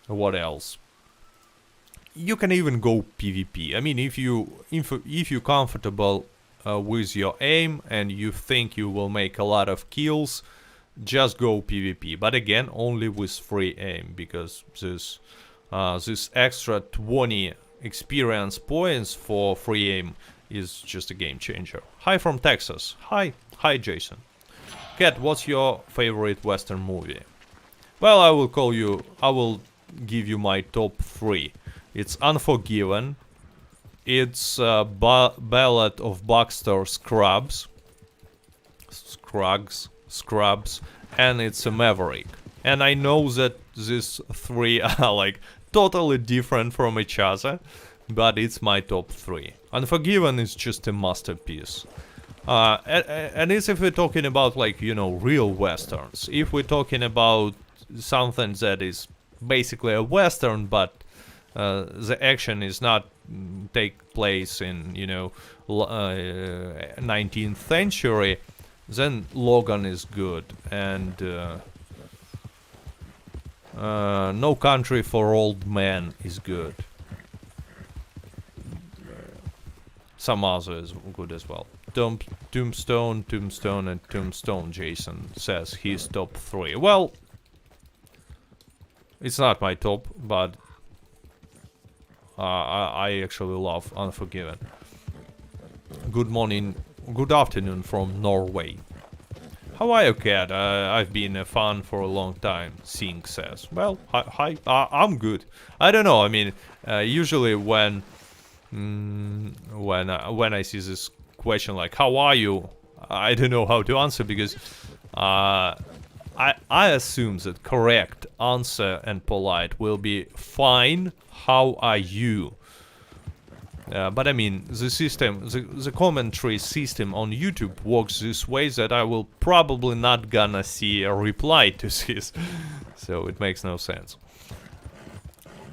What else? You can even go PvP. I mean, if you're comfortable with your aim and you think you will make a lot of kills, just go PvP. But again, only with free aim, because this extra 20 experience points for free aim is just a game changer. Hi from Texas. Hi Jason. Cat, what's your favorite Western movie? Well, I will give you my top 3. It's Unforgiven. It's Ballad of Buster Scruggs, and it's a Maverick. And I know that these 3 are like totally different from each other, but it's my top 3. Unforgiven is just a masterpiece. And it's if we're talking about like, you know, real westerns. If we're talking about something that is basically a western, but the action is not take place in, you know, 19th century, then Logan is good, and No Country for Old Men is good. Some other is good as well. Tombstone, and Tombstone, Jason says he's top 3. Well, it's not my top, but I actually love Unforgiven. Good morning, good afternoon from Norway. How are you, Cat? I've been a fan for a long time, Singh says. Well, hi, I'm good. I don't know, I mean, usually when I see this question like, how are you? I don't know how to answer, because I assume that correct answer and polite will be fine, how are you? But I mean, the system, the commentary system on YouTube works this way that I will probably not gonna see a reply to this. So it makes no sense.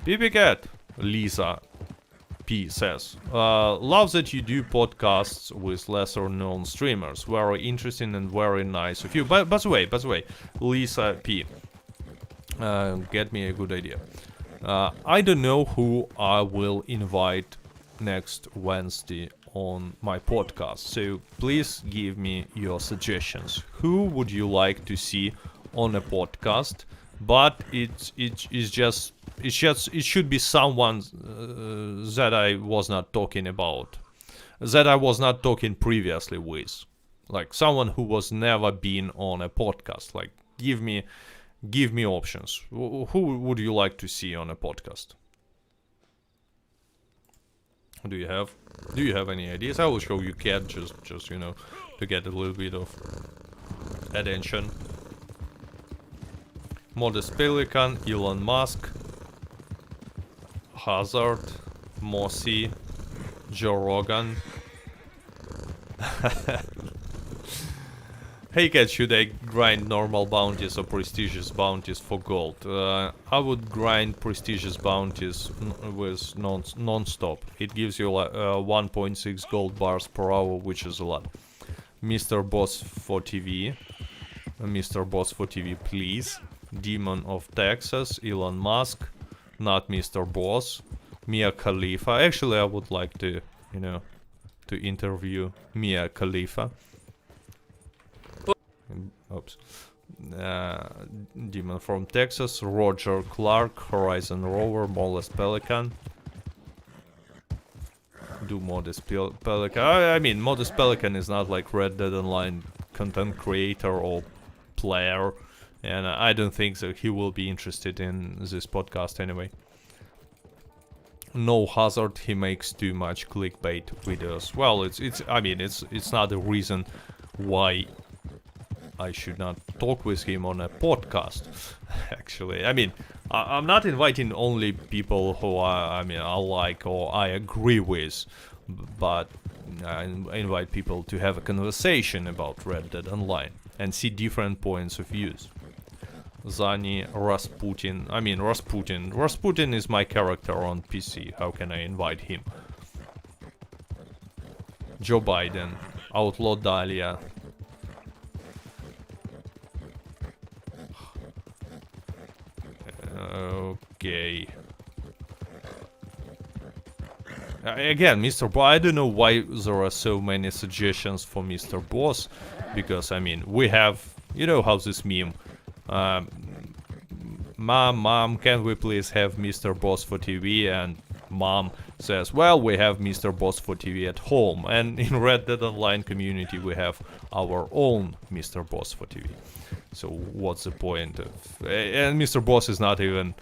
PP Cat, Lisa P says, love that you do podcasts with lesser known streamers. Very interesting and very nice of you. By the way, Lisa P, get me a good idea. I don't know who I will invite next Wednesday on my podcast, so please give me your suggestions. Who would you like to see on a podcast? But it should be someone that I was not talking about, that I was not talking previously with, like someone who was never been on a podcast. Like, give me options. Who would you like to see on a podcast? Do you have any ideas? I will show you Cat, just you know, to get a little bit of attention. Modest Pelican, Elon Musk, Hazard, Mossy, Joe Rogan. Hey Cat, should I grind normal bounties or prestigious bounties for gold? I would grind prestigious bounties with non-stop. It gives you 1.6 gold bars per hour, which is a lot. Mr. Boss for TV. Mr. Boss for TV, please. Demon of Texas, Elon Musk. Not Mr. Boss. Mia Khalifa. Actually, I would like to, you know, to interview Mia Khalifa. Oops. Demon from Texas, Roger Clark, Horizon Rover, Molest Pelican. Do Modest Pelican. I mean, Modest Pelican is not like Red Dead Online content creator or player, and I don't think that he will be interested in this podcast anyway. No Hazard, he makes too much clickbait videos. Well, it's not a reason why I should not talk with him on a podcast. Actually, I mean, I'm not inviting only people who I like or I agree with, but I invite people to have a conversation about Red Dead Online and see different points of views. Zani, Rasputin. I mean, Rasputin. Rasputin is my character on PC. How can I invite him? Joe Biden, Outlaw Dahlia. Okay. Again, Mr. Boss, I don't know why there are so many suggestions for Mr. Boss, because, I mean, we have, you know how this meme, Mom, can we please have Mr. Boss for TV? And Mom, says, well, we have Mr. Boss for TV at home, and in Red Dead Online community we have our own Mr. Boss for TV. So what's the point of... and Mr. Boss is not even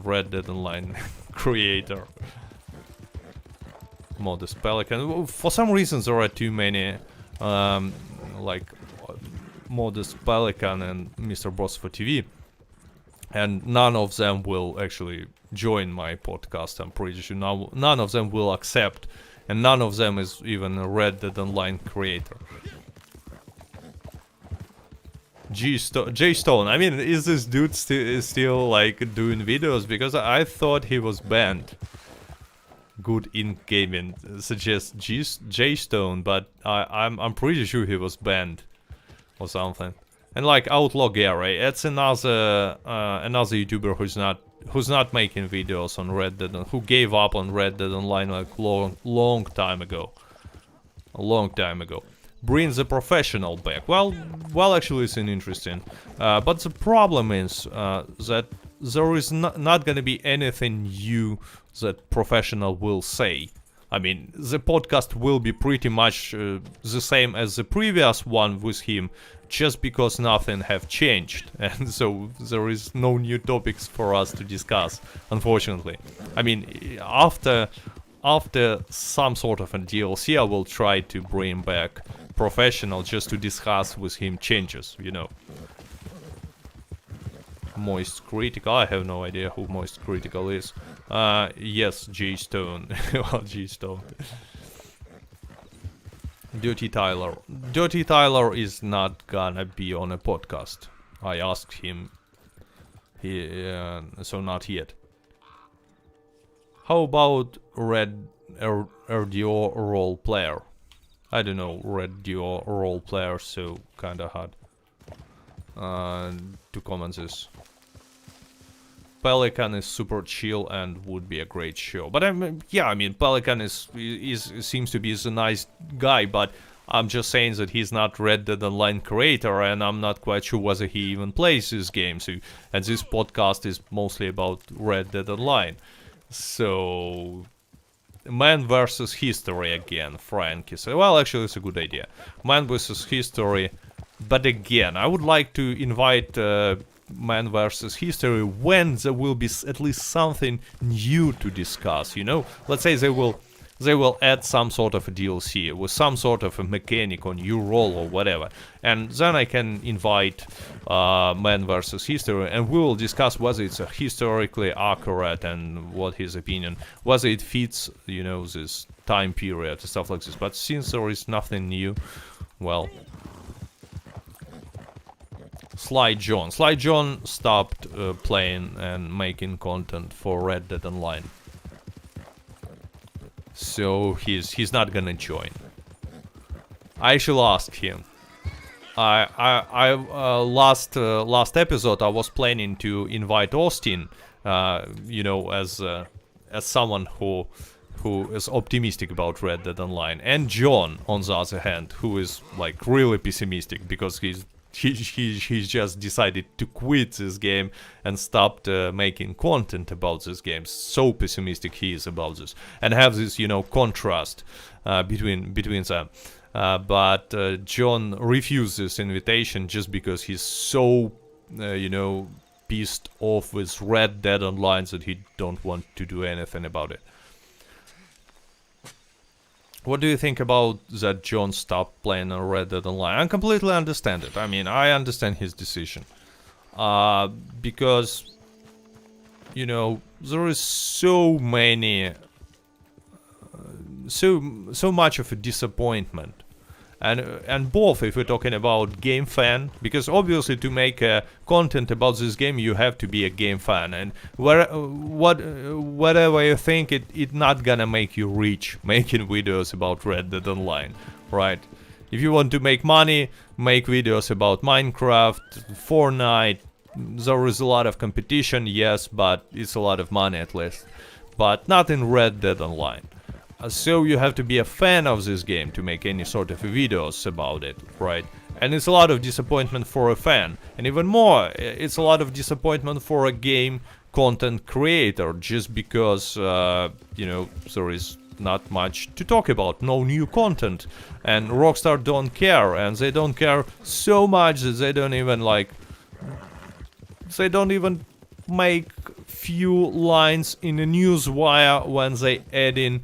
Red Dead Online creator. Modest Pelican. For some reason there are too many like Modest Pelican and Mr. Boss for TV, and none of them will actually join my podcast. I'm pretty sure now none of them will accept, and none of them is even a Red Dead Online creator. J Stone. I mean, is this dude still like doing videos? Because I thought he was banned. Good in gaming suggests J Stone, but I'm pretty sure he was banned or something. And like Outlaw Gary, it's another YouTuber who's not making videos on Red Dead, who gave up on Red Dead Online like long time ago. A long time ago. Brings the professional back. Well, actually it's interesting. But the problem is that there is not gonna be anything new that professional will say. I mean, the podcast will be pretty much the same as the previous one with him, just because nothing have changed, and so there is no new topics for us to discuss, unfortunately. I mean, after some sort of a DLC, I will try to bring back professional just to discuss with him changes, you know. Moist Critical, I have no idea who Moist Critical is. Yes, J Stone. Well, J Stone. Dirty Tyler. Dirty Tyler is not gonna be on a podcast. I asked him. So not yet. How about Red RDO role player? I don't know Red Duo role player, so kinda hard to comment this. Pelican is super chill and would be a great show. But I mean, Pelican seems to be a nice guy, but I'm just saying that he's not Red Dead Online creator, and I'm not quite sure whether he even plays this game. So, and this podcast is mostly about Red Dead Online. So, Man versus History again, Frankie said. Well, actually, it's a good idea. Man versus History, but again, I would like to invite Man versus History when there will be at least something new to discuss, you know? Let's say they will add some sort of a DLC with some sort of a mechanic or new role or whatever, and then I can invite Man versus History, and we will discuss whether it's historically accurate and what his opinion, whether it fits, you know, this time period and stuff like this. But since there is nothing new, well, Sly John stopped playing and making content for Red Dead Online, so he's not gonna join. I shall ask him. Last episode I was planning to invite Austin, you know, as someone who is optimistic about Red Dead Online, and John on the other hand, who is like really pessimistic because he's just decided to quit this game and stopped making content about this game. So pessimistic he is about this, and have this, you know, contrast between them. But John refused this invitation just because he's so, you know, pissed off with Red Dead Online that he don't want to do anything about it. What do you think about that John stopped playing on Red Dead Online? I completely understand it. I mean, I understand his decision. Because, you know, there is so many... so much of a disappointment. And both, if we're talking about game fan, because obviously to make content about this game you have to be a game fan, and whatever you think, it not gonna make you rich making videos about Red Dead Online, right? If you want to make money, make videos about Minecraft, Fortnite. There is a lot of competition, yes, but it's a lot of money at least, but not in Red Dead Online. So you have to be a fan of this game to make any sort of videos about it, right? And it's a lot of disappointment for a fan. And even more, it's a lot of disappointment for a game content creator, just because you know, there is not much to talk about, no new content, and Rockstar don't care, and they don't care so much that they don't even like, they don't even make few lines in a news wire when they add in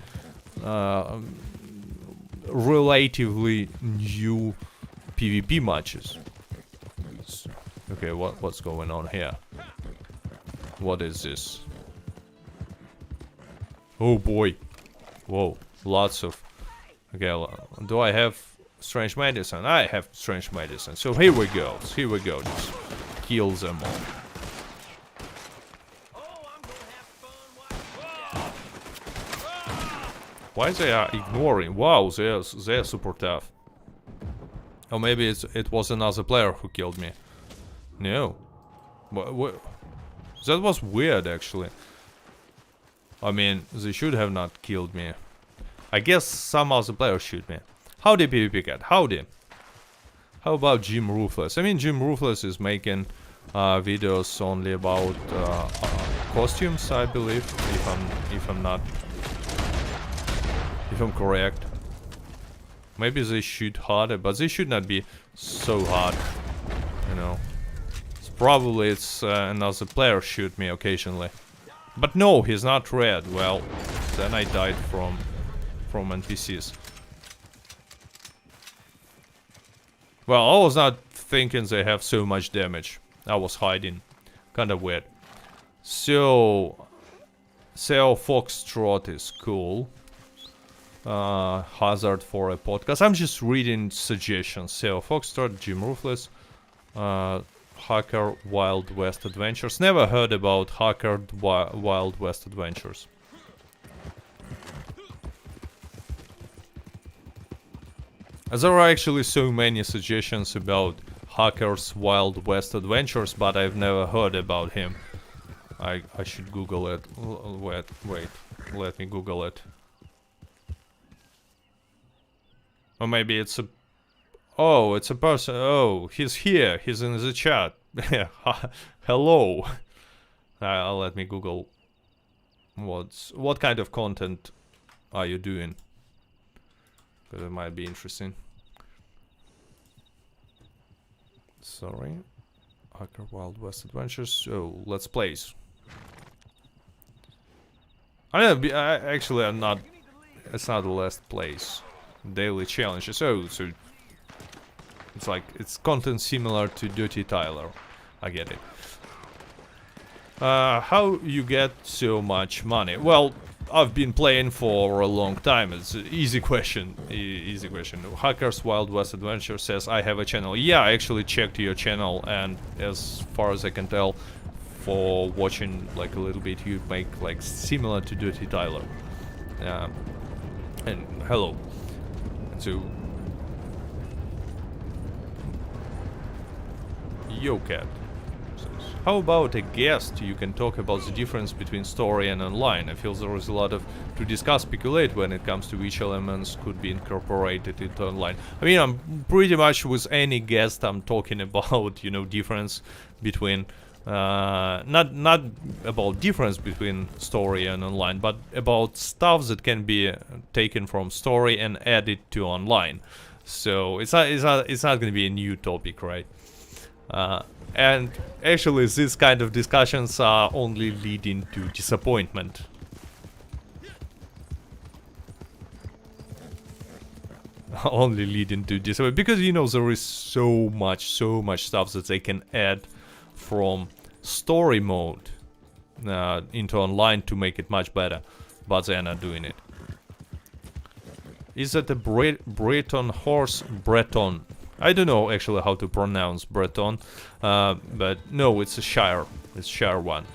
relatively new PvP matches. Okay, what's going on here? What is this? Oh boy. Whoa, lots of... Okay, do I have strange medicine? I have strange medicine. So here we go. Here we go. Just kill them all. Why they are ignoring? Wow, they're super tough. Or maybe it was another player who killed me. No. That was weird, actually. I mean, they should have not killed me. I guess some other player shoot me. Howdy, PvP Cat. Howdy. How about Jim Ruthless? I mean, Jim Ruthless is making videos only about costumes, I believe, if I'm correct. Maybe they shoot harder, but they should not be so hard, you know. Probably it's another player shoot me occasionally. But no, he's not red. Well, then I died from NPCs. Well, I was not thinking they have so much damage. I was hiding. Kinda weird. So... Foxtrot is cool. Hazard for a podcast. I'm just reading suggestions. Foxtrot, Jim Ruthless, Hacker Wild West Adventures. Never heard about Hacker Wild West Adventures. There are actually so many suggestions about Hacker's Wild West Adventures, but I've never heard about him. I should Google it. Wait, let me Google it. Or maybe it's a... Oh, it's a person. Oh, he's here. He's in the chat. Hello. Let me Google. What kind of content are you doing? Because it might be interesting. Sorry. Hacker Wild West Adventures. So, let's plays. Actually, I'm not... It's not the last place. Daily challenges. Oh, so... It's like, it's content similar to Dirty Tyler. I get it. How you get so much money? Well, I've been playing for a long time. It's an easy question. Easy question. Hackers Wild West Adventure says, I have a channel. Yeah, I actually checked your channel, and as far as I can tell, for watching like a little bit, you make like similar to Dirty Tyler. And hello. So... Yo Cat says, how about a guest? You can talk about the difference between story and online. I feel there is a lot to discuss, speculate when it comes to which elements could be incorporated into online. I mean, I'm pretty much with any guest I'm talking about, you know, difference between not about difference between story and online, but about stuff that can be taken from story and added to online. So it's not going to be a new topic, right? And actually these kind of discussions are only leading to disappointment. Only leading to disappointment, because you know there is so much stuff that they can add from story mode into online to make it much better, but they're not doing it. Is that a Breton horse? Breton. I don't know actually how to pronounce Breton, but no, it's a Shire. It's Shire 1.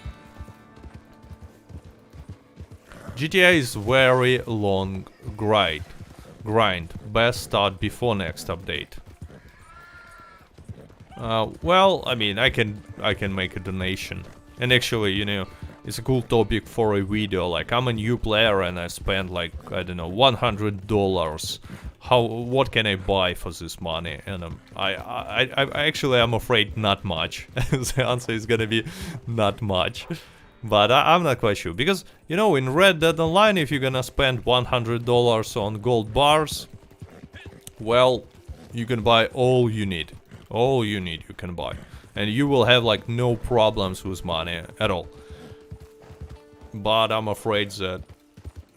GTA is very long grind. Best start before next update. Well, I mean, I can make a donation, and actually, you know, it's a cool topic for a video. Like, I'm a new player and I spent like, I don't know, $100. What can I buy for this money? And I actually, I'm afraid not much. The answer is gonna be not much. But I'm not quite sure. Because, you know, in Red Dead Online, if you're gonna spend $100 on gold bars, well, you can buy all you need. All you need you can buy. And you will have, like, no problems with money at all. But I'm afraid that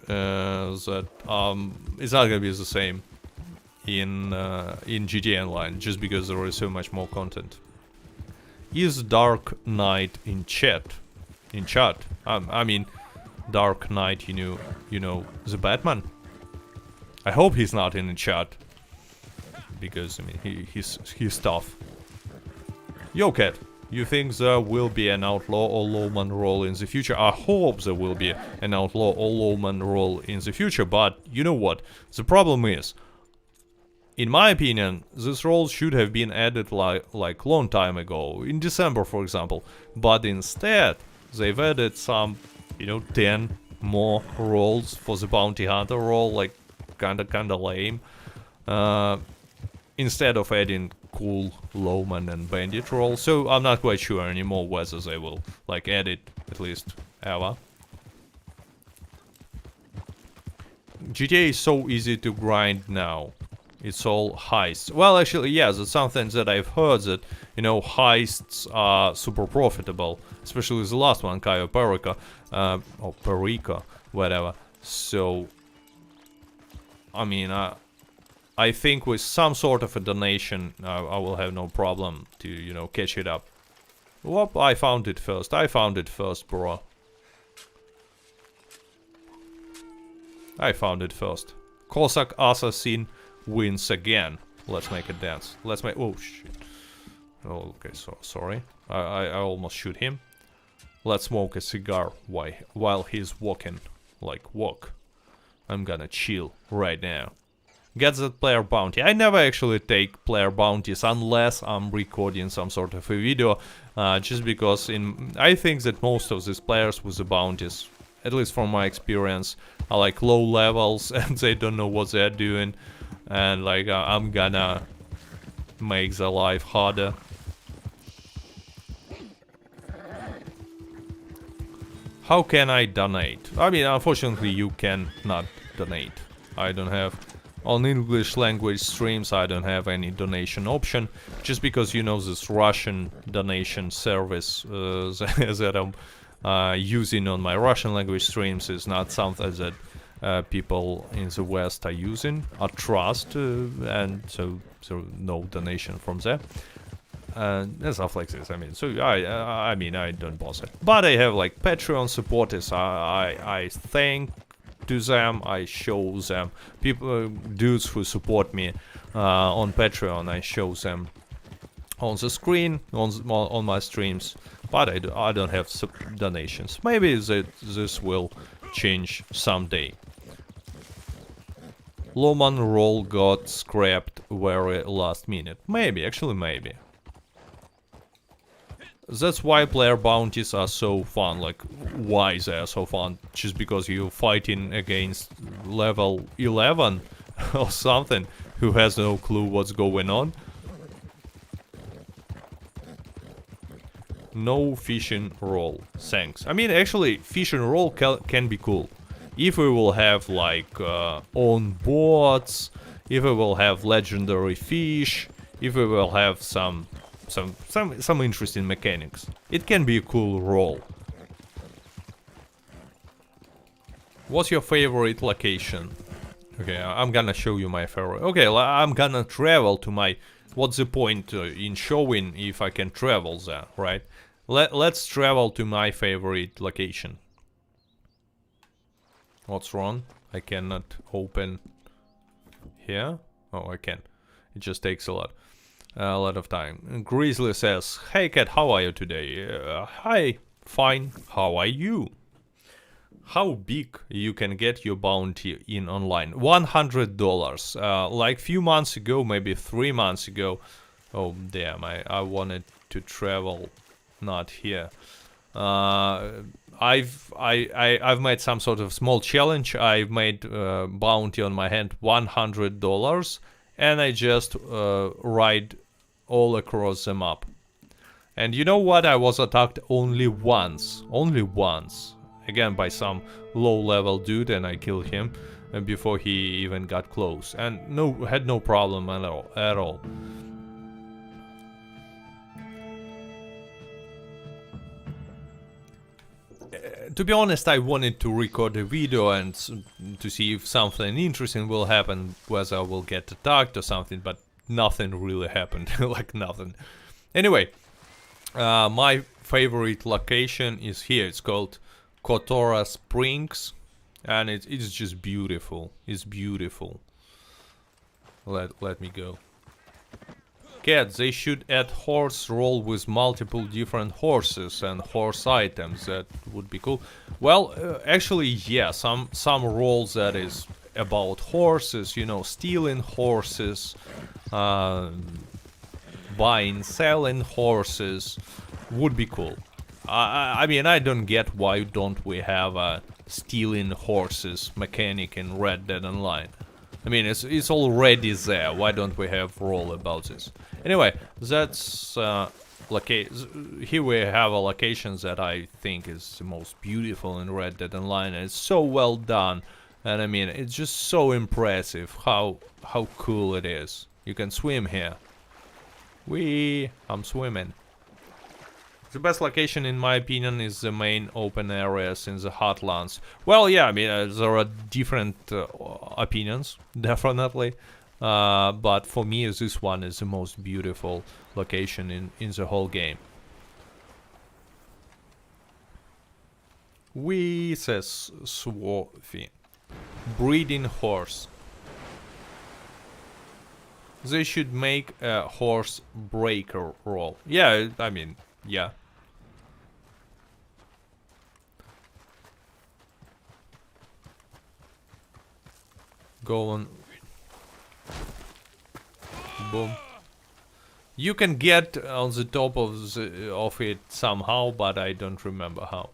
it's not gonna be the same in GTA Online, just because there is so much more content. Is Dark Knight in chat? In chat? I mean, Dark Knight, you know, the Batman. I hope he's not in the chat, because I mean, he's tough. Yo, Cat. You think there will be an outlaw or lawman role in the future? I hope there will be an outlaw or lawman role in the future, but you know what? The problem is, in my opinion, this role should have been added like long time ago, in December for example, but instead they've added some, you know, 10 more roles for the bounty hunter role, like kinda lame, instead of adding cool lawman and bandit role. So I'm not quite sure anymore whether they will like add it, at least ever. GTA is so easy to grind now. It's all heists. Well, actually, yes, it's something that I've heard, that, you know, heists are super profitable, especially the last one, Cayo Perico, or Perico, whatever. So, I mean, I think with some sort of a donation, I will have no problem to, you know, catch it up. Whoop, I found it first. I found it first, bro. I found it first. Cossack Assassin wins again. Let's make a dance. Let's make... Oh, shit. Oh, okay, so sorry. I almost shoot him. Let's smoke a cigar while he's walking. Like, walk. I'm gonna chill right now. Get that player bounty. I never actually take player bounties unless I'm recording some sort of a video. Just because I think that most of these players with the bounties, at least from my experience, are like low levels and they don't know what they're doing. And like I'm gonna make their life harder. How can I donate? I mean, unfortunately you cannot donate. I don't have... On English language streams I don't have any donation option, just because, you know, this Russian donation service that I'm using on my Russian language streams is not something that people in the West are using or trust, and so no donation from there. And stuff like this. I mean, so I mean, I don't bother. But I have like Patreon supporters. I thank to them, I show them people, dudes who support me on Patreon. I show them on the screen on my streams, but I don't have donations. Maybe this will change someday. Lawman role got scrapped very last minute. Maybe, actually maybe. That's why player bounties are so fun. Like, why they are so fun? Just because you're fighting against level 11 or something who has no clue what's going on. No fishing roll, thanks. I mean, actually, fishing roll can be cool. If we will have like own boats, if we will have legendary fish, if we will have some interesting mechanics, it can be a cool role. What's your favorite location? Okay, I'm gonna show you my favorite. Okay, I'm gonna travel to my... What's the point in showing if I can travel there, right? Let's travel to my favorite location. What's wrong? I cannot open here. Oh, I can. It just takes a lot of time. Grizzly says, "Hey cat, how are you today?" Hi, fine. How are you? How big you can get your bounty in online? $100. Like few months ago, maybe 3 months ago. Oh damn! I wanted to travel, not here. I've made some sort of small challenge. I've made bounty on my hand $100, and I just ride all across the map. And you know what? I was attacked only once. Only once. Again by some low-level dude, and I killed him before he even got close. And had no problem at all. To be honest, I wanted to record a video and to see if something interesting will happen, whether I will get attacked or something, but nothing really happened. Like nothing. Anyway, my favorite location is here. It's called Kotora Springs, and it's just beautiful. It's beautiful. Let me go. Cat, they should add horse roll with multiple different horses and horse items. That would be cool. Well, actually, yeah, some rolls that is about horses, you know, stealing horses, buying, selling horses would be cool. I mean, I don't get why don't we have a stealing horses mechanic in Red Dead Online. I mean, it's already there. Why don't we have roll about this? Anyway, that's here we have a location that I think is the most beautiful in Red Dead Online. And it's so well done, and I mean, it's just so impressive how cool it is. You can swim here. I'm swimming. The best location, in my opinion, is the main open areas in the Heartlands. Well, yeah, I mean, there are different opinions, definitely. But for me, this one is the most beautiful location in the whole game. Says Swarthy. Breeding horse. They should make a horse breaker roll. Yeah, I mean, yeah. Go on. Boom. You can get on the top of it somehow, but I don't remember how.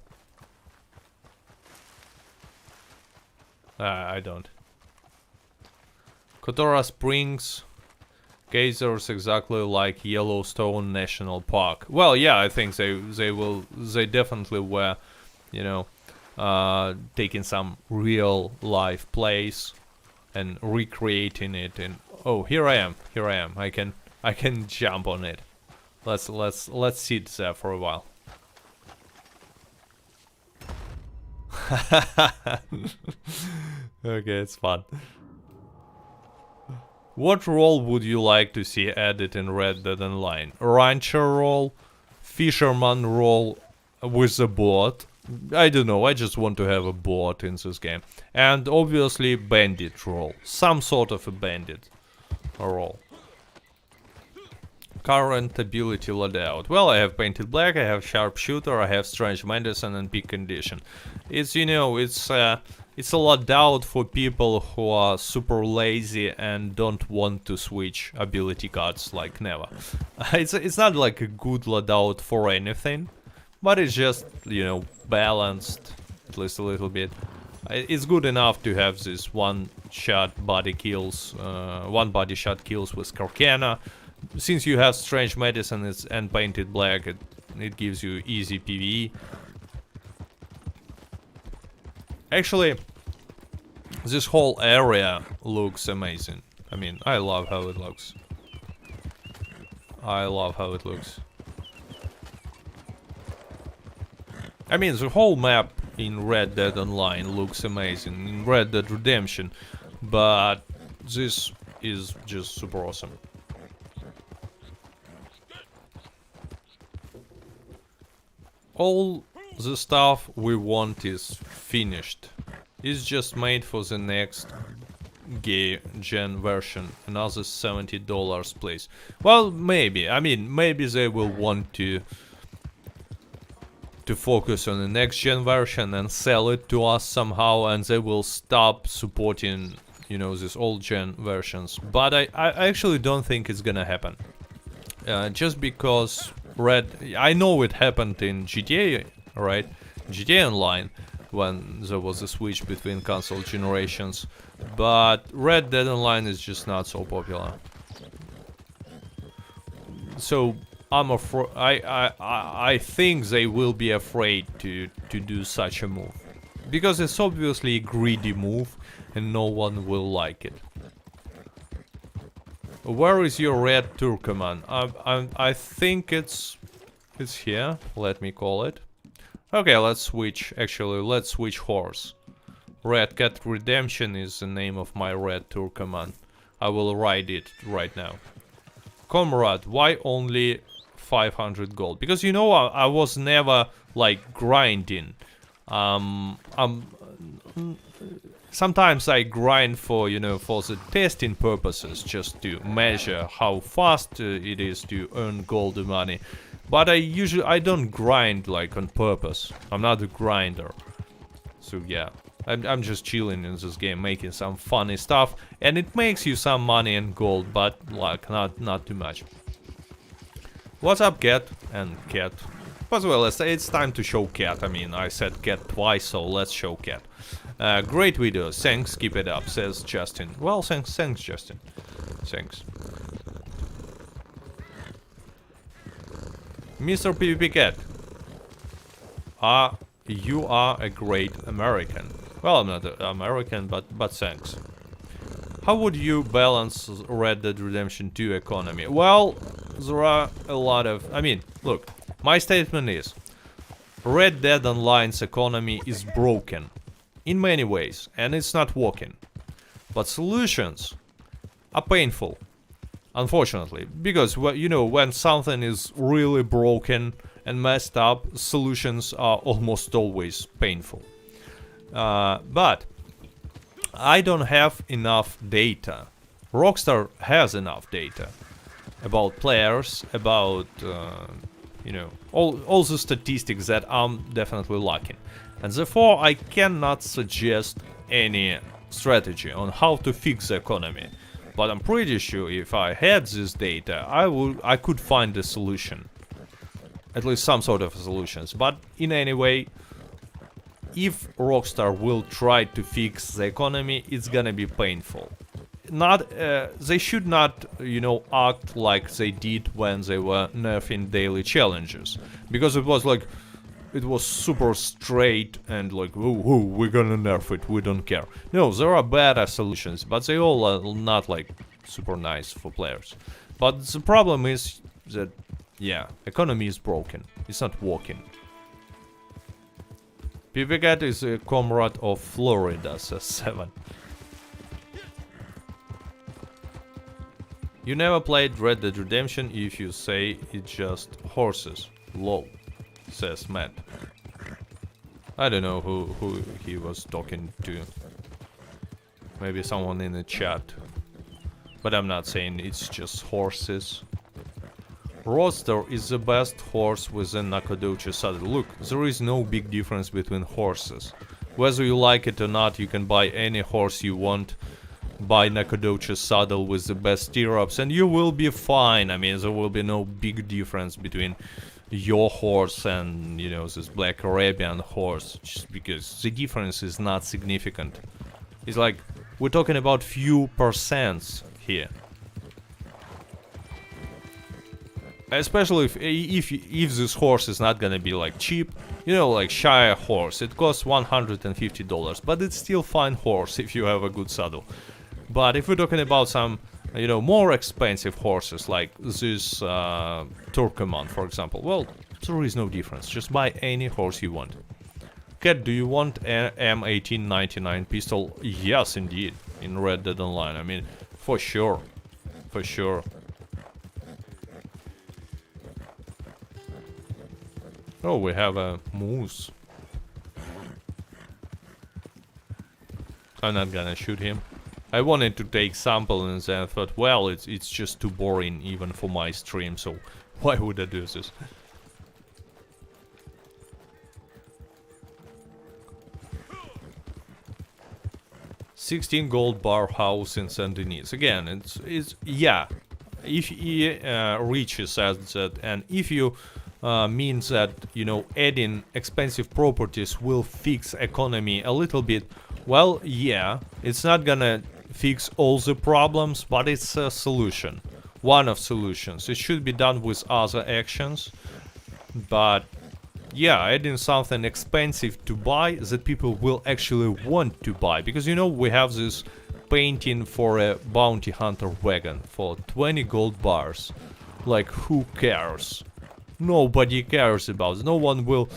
I don't. Kotora Springs. Geysers exactly like Yellowstone National Park. Well, yeah, I think they definitely were, you know, taking some real life place and recreating it. And oh, here I am. I can jump on it. Let's sit there for a while. Okay, it's fun. What role would you like to see added in Red Dead Online? Rancher role? Fisherman role with a boat? I don't know, I just want to have a boat in this game. And obviously bandit role. Some sort of a bandit role. Current ability loadout. Well, I have Painted Black, I have Sharpshooter, I have Strange Medicine and Peak Condition. It's, you know, it's a loadout for people who are super lazy and don't want to switch ability cards like never. It's not like a good loadout for anything, but it's just, you know, balanced at least a little bit. It's good enough to have this one-shot body kills, one body shot kills with Carcana. Since you have Strange Medicine and Painted Black, it gives you easy PvE. Actually, this whole area looks amazing. I mean, I love how it looks. I mean, the whole map in Red Dead Online looks amazing, in Red Dead Redemption, but this is just super awesome. All the stuff we want is finished. It's just made for the next gen version. Another $70, please. Well, maybe. I mean, maybe they will want to focus on the next gen version and sell it to us somehow, and they will stop supporting, you know, these old gen versions. But I actually don't think it's gonna happen. Just because I know it happened in GTA, right? GTA Online, when there was a switch between console generations, but Red Dead Online is just not so popular. So I'm afraid. I think they will be afraid to do such a move, because it's obviously a greedy move, and no one will like it. Where is your red Turkoman? I think it's here. Let me call it. Okay, let's switch. Actually, let's switch horse. Red Cat Redemption is the name of my red Turkoman. I will write it right now. Comrade, why only 500 gold? Because you know I was never like grinding. Sometimes I grind for, you know, for the testing purposes, just to measure how fast it is to earn gold money. But I don't grind like on purpose. I'm not a grinder. So yeah, I'm just chilling in this game, making some funny stuff, and it makes you some money and gold, but like not too much. What's up, Cat and Cat? As well, it's time to show Cat. I mean, I said Cat twice, so let's show Cat. Great video, thanks, keep it up, says Justin. Well, thanks, Justin. Thanks. Mr. PvP Cat. You are a great American. Well, I'm not American, but thanks. How would you balance Red Dead Redemption 2 economy? Well, there are a lot of... I mean, look, my statement is... Red Dead Online's economy is broken. In many ways, and it's not working. But solutions are painful. Unfortunately. Because, you know, when something is really broken and messed up, solutions are almost always painful. But I don't have enough data. Rockstar has enough data about players, about you know, all the statistics that I'm definitely lacking, and therefore I cannot suggest any strategy on how to fix the economy. But I'm pretty sure if I had this data, I could find a solution, at least some sort of solutions. But in any way, if Rockstar will try to fix the economy, it's gonna be painful. They should not, you know, act like they did when they were nerfing daily challenges, because it was like, it was super straight and like, oh, we're gonna nerf it, we don't care. No, there are better solutions, but they all are not like super nice for players. But the problem is that, yeah, economy is broken, it's not working. PvCat is a comrade of Florida, says 7. You never played Red Dead Redemption if you say it's just horses. Lol, says Matt. I don't know who he was talking to. Maybe someone in the chat. But I'm not saying it's just horses. Roadster is the best horse within Nakadochi saddle. Look, there is no big difference between horses. Whether you like it or not, you can buy any horse you want. Buy Nakadochi saddle with the best stirrups and you will be fine. I mean, there will be no big difference between your horse and, you know, this Black Arabian horse, just because the difference is not significant. It's like, we're talking about few percents here. Especially if this horse is not gonna be like cheap, you know, like Shire horse, it costs $150, but it's still fine horse if you have a good saddle. But if we're talking about some, you know, more expensive horses like this Turkoman, for example, well, there is no difference. Just buy any horse you want. Cat, do you want an M1899 pistol? Yes, indeed, in Red Dead Online. I mean, for sure, for sure. Oh, we have a moose. I'm not gonna shoot him. I wanted to take sample and then I thought, well, it's just too boring even for my stream, so why would I do this? $16 gold bar house in Saint Denis. Again, it's yeah. If he reaches that, and if you means that, you know, adding expensive properties will fix economy a little bit, well, yeah, it's not gonna fix all the problems, but it's a solution. one of solutions. It should be done with other actions, but yeah, adding something expensive to buy that people will actually want to buy. Because, you know, we have this painting for a bounty hunter wagon for 20 gold bars. Like, who cares? Nobody cares about it. No one will,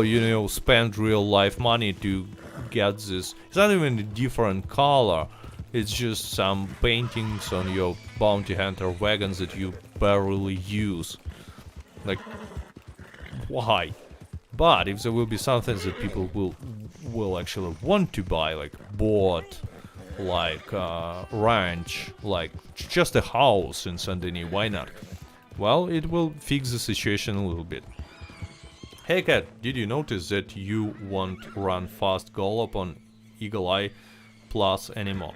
you know, spend real life money to get this. It's not even a different color. It's just some paintings on your bounty hunter wagons that you barely use. Like, why? But if there will be something that people will actually want to buy, like boat, like ranch, like just a house in Saint Denis, why not? Well, it will fix the situation a little bit. Hey cat, did you notice that you won't run fast gallop on Eagle Eye Plus anymore?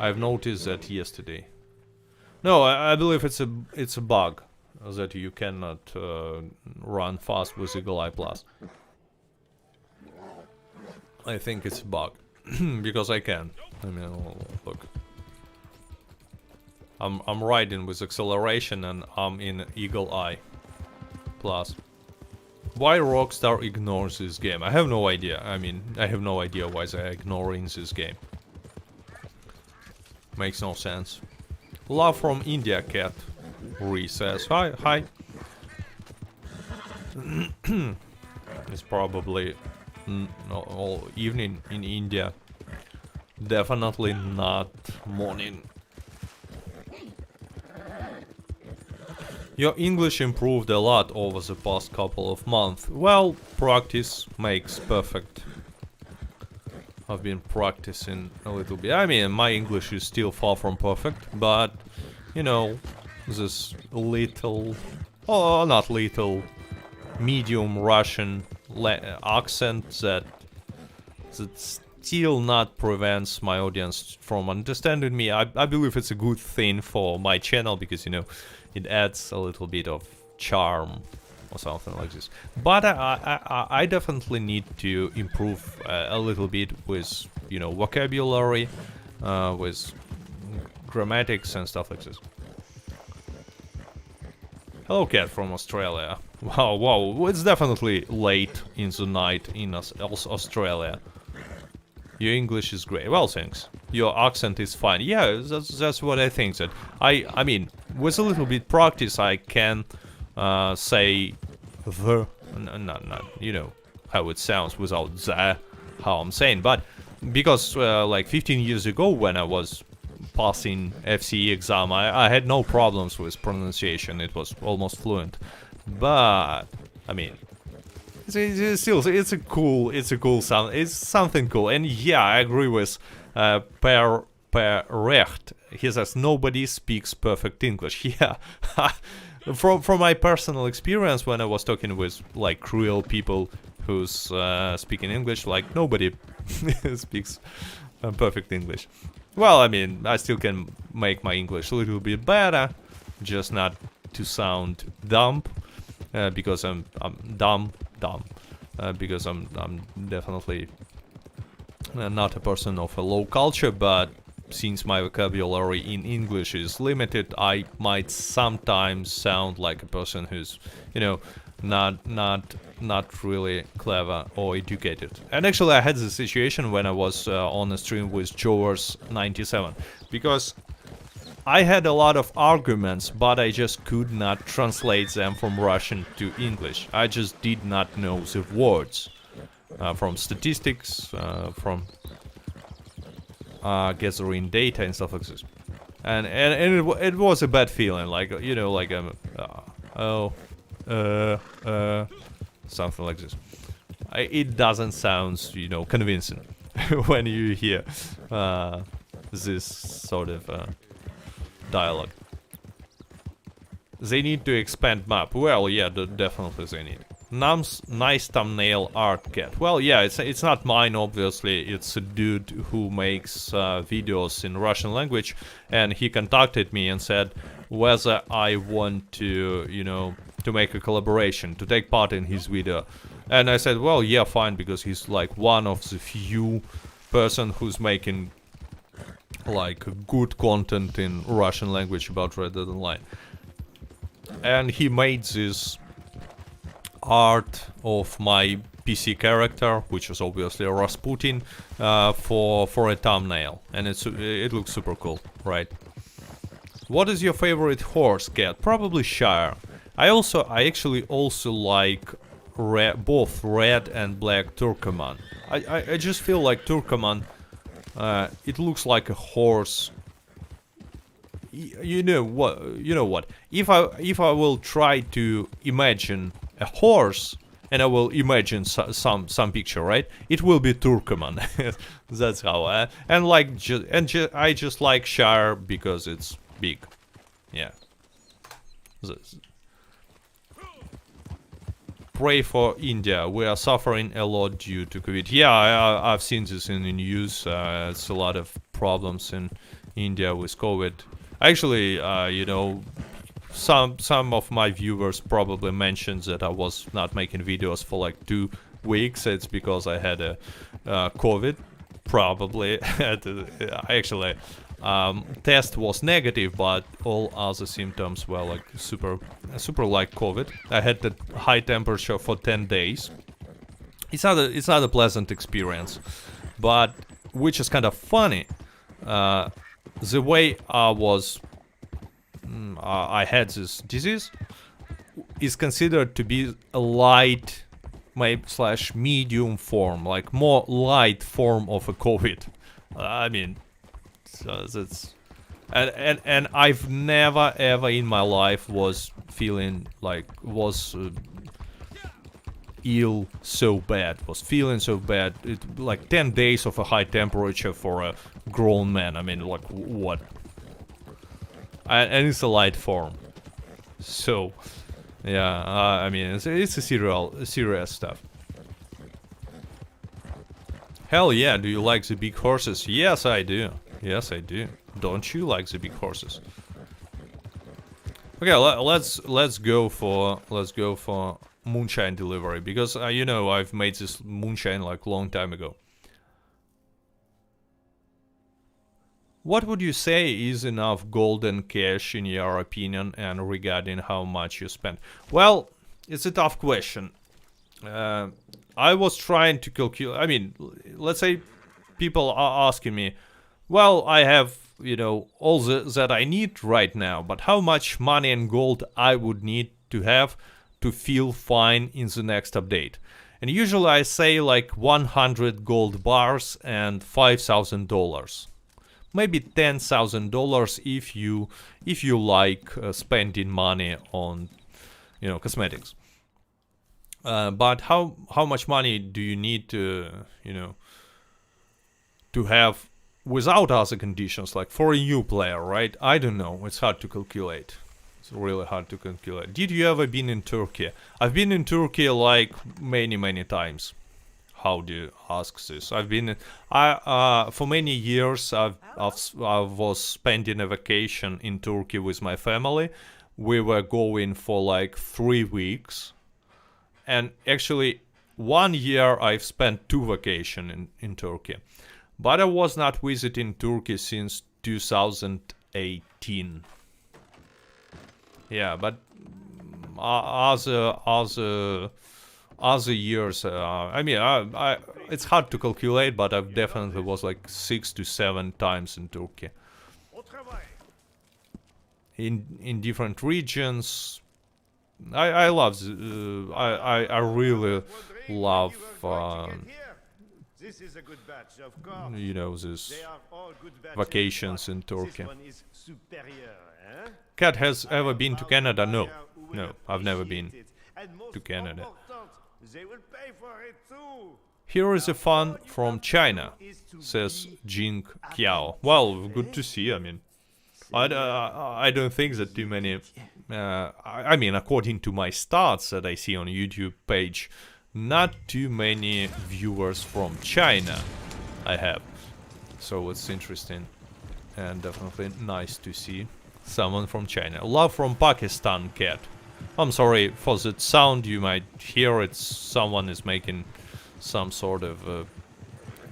I've noticed that yesterday. No, I believe it's a bug that you cannot run fast with Eagle Eye Plus. I think it's a bug because I can. I mean, look. I'm riding with acceleration and I'm in Eagle Eye Plus. Why Rockstar ignores this game? I have no idea. I mean, I have no idea why they're ignoring this game. Makes no sense. Love from India cat. Ree says hi. It's probably all evening in India. Definitely not morning. Your English improved a lot over the past couple of months. Well, practice makes perfect. I've been practicing a little bit. I mean, my English is still far from perfect, but, you know, this little, oh, not little, medium Russian accent that still not prevents my audience from understanding me. I believe it's a good thing for my channel because, you know, it adds a little bit of charm or something like this. But I definitely need to improve a little bit with, you know, vocabulary, with grammatics and stuff like this. Hello, cat from Australia. Wow, it's definitely late in the night in Australia. Your English is great. Well, thanks. Your accent is fine. Yeah, that's what I think. That I mean, with a little bit practice, I can say the, not you know how it sounds without the, how I'm saying. But because like 15 years ago, when I was passing FCE exam, I had no problems with pronunciation. It was almost fluent. But I mean, it's a cool sound. It's something cool. And yeah, I agree with Per Recht. He says nobody speaks perfect English. Yeah, from my personal experience, when I was talking with like real people who's speaking English, like nobody speaks perfect English. Well, I mean, I still can make my English a little bit better, just not to sound dumb, because I'm dumb, because I'm definitely not a person of a low culture, but since my vocabulary in English is limited, I might sometimes sound like a person who's, you know, not really clever or educated. And actually I had this situation when I was on a stream with Jowers97, because I had a lot of arguments, but I just could not translate them from Russian to English. I just did not know the words from statistics, from gathering data and stuff like this. And it was a bad feeling, like, you know, like something like this. It doesn't sound, you know, convincing when you hear this sort of dialogue. They need to expand map. Well, yeah, definitely they need. Nice thumbnail art, cat. Well, yeah, it's not mine, obviously. It's a dude who makes videos in Russian language, and he contacted me and said whether I want to, you know, to make a collaboration, to take part in his video. And I said, well, yeah, fine, because he's like one of the few person who's making like good content in Russian language about Red Dead Online. And he made this art of my PC character, which is obviously Rasputin, for a thumbnail, and it looks super cool, right? What is your favorite horse, Cat? Probably Shire. I actually also like both red and black Turkoman. I just feel like Turkoman, it looks like a horse. You know what? If I will try to imagine a horse and I will imagine some picture, right? It will be Turkoman. That's how. I just like Shire because it's big. Yeah. Pray for India. We are suffering a lot due to COVID. Yeah, I've seen this in the news. It's a lot of problems in India with COVID. Actually, you know, some of my viewers probably mentioned that I was not making videos for like 2 weeks. It's because I had a COVID. Probably. Actually, test was negative, but all other symptoms were like super like COVID. I had the high temperature for 10 days. It's not a pleasant experience, but which is kind of funny. The way I had this disease is considered to be a light / medium form, like more light form of a COVID. I mean, so that's and I've never ever in my life was feeling like ill so bad, was feeling so bad. It like 10 days of a high temperature for a grown man. I mean, like what? And it's a light form. So, yeah, I mean, it's a serious stuff. Hell yeah, do you like the big horses? Yes, I do. Yes, I do. Don't you like the big horses? Okay, let's go for Moonshine Delivery, because you know, I've made this moonshine like long time ago. What would you say is enough golden cash in your opinion, and regarding how much you spend? Well, it's a tough question. I was trying to calculate. I mean, let's say people are asking me, well, I have, you know, all that I need right now, but how much money and gold I would need to have to feel fine in the next update? And usually I say like 100 gold bars and $5,000. Maybe $10,000 if you like spending money on, you know, cosmetics. But how much money do you need to, you know, to have without other conditions, like for a new player, right? I don't know. It's hard to calculate. It's really hard to calculate. Did you ever been in Turkey? I've been in Turkey like many times. How do you ask this? I've been, for many years I was spending a vacation in Turkey with my family. We were going for like 3 weeks, and actually 1 year I've spent 2 vacations in Turkey, but I was not visiting Turkey since 2018. Yeah, but other years, I mean, it's hard to calculate, but I've definitely was like 6 to 7 times in Turkey. In different regions. I love, I really love, you know, this vacations in Turkey. Cat has ever been to Canada? No, I've never been to Canada. Here is a fun from China, says Jing Kiao. Well, good to see. I mean, I don't think that too many. I mean, according to my stats that I see on YouTube page, not too many viewers from China I have. So it's interesting and definitely nice to see someone from China. Love from Pakistan, Cat. I'm sorry for that sound you might hear. It's someone is making some sort of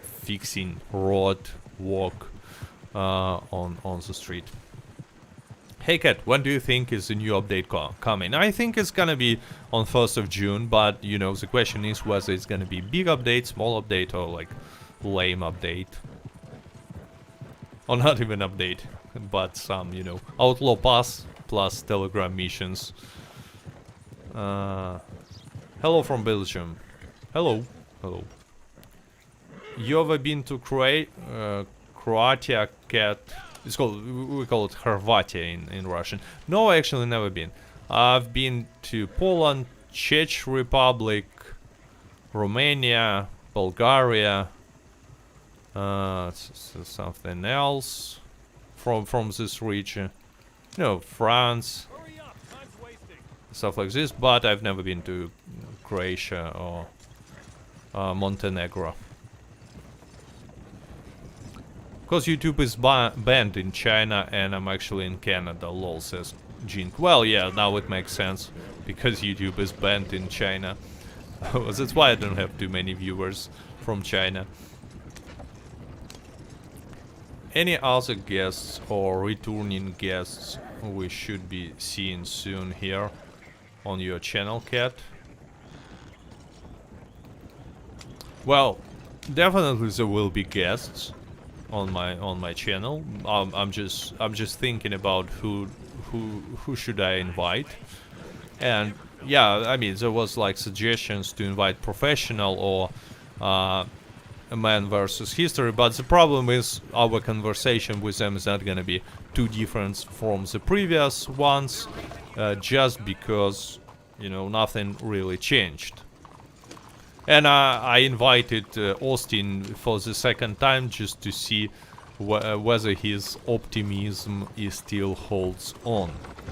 fixing rod work on the street. Hey Kat, when do you think is the new update coming? I think it's gonna be on 1st of June, but you know, the question is whether it's gonna be big update, small update, or like lame update. Or not even update, but some, you know, Outlaw Pass plus Telegram missions. Hello from Belgium. Hello. Hello. You ever been to Croatia, Cat? It's called, we call it Hrvatia in Russian. No, actually never been. I've been to Poland, Czech Republic, Romania, Bulgaria, something else from this region. No, France, stuff like this, but I've never been to Croatia or Montenegro. Because YouTube is banned in China and I'm actually in Canada, lol, says Jink. Well, yeah, now it makes sense, because YouTube is banned in China. That's why I don't have too many viewers from China. Any other guests or returning guests we should be seeing soon here on your channel, Cat? Well, definitely there will be guests on my channel. I'm just thinking about who should I invite. And yeah, I mean, there was like suggestions to invite professional or a man versus history, but the problem is our conversation with them is not gonna be too different from the previous ones, just because, you know, nothing really changed. And I invited Austin for the second time just to see whether his optimism still holds on,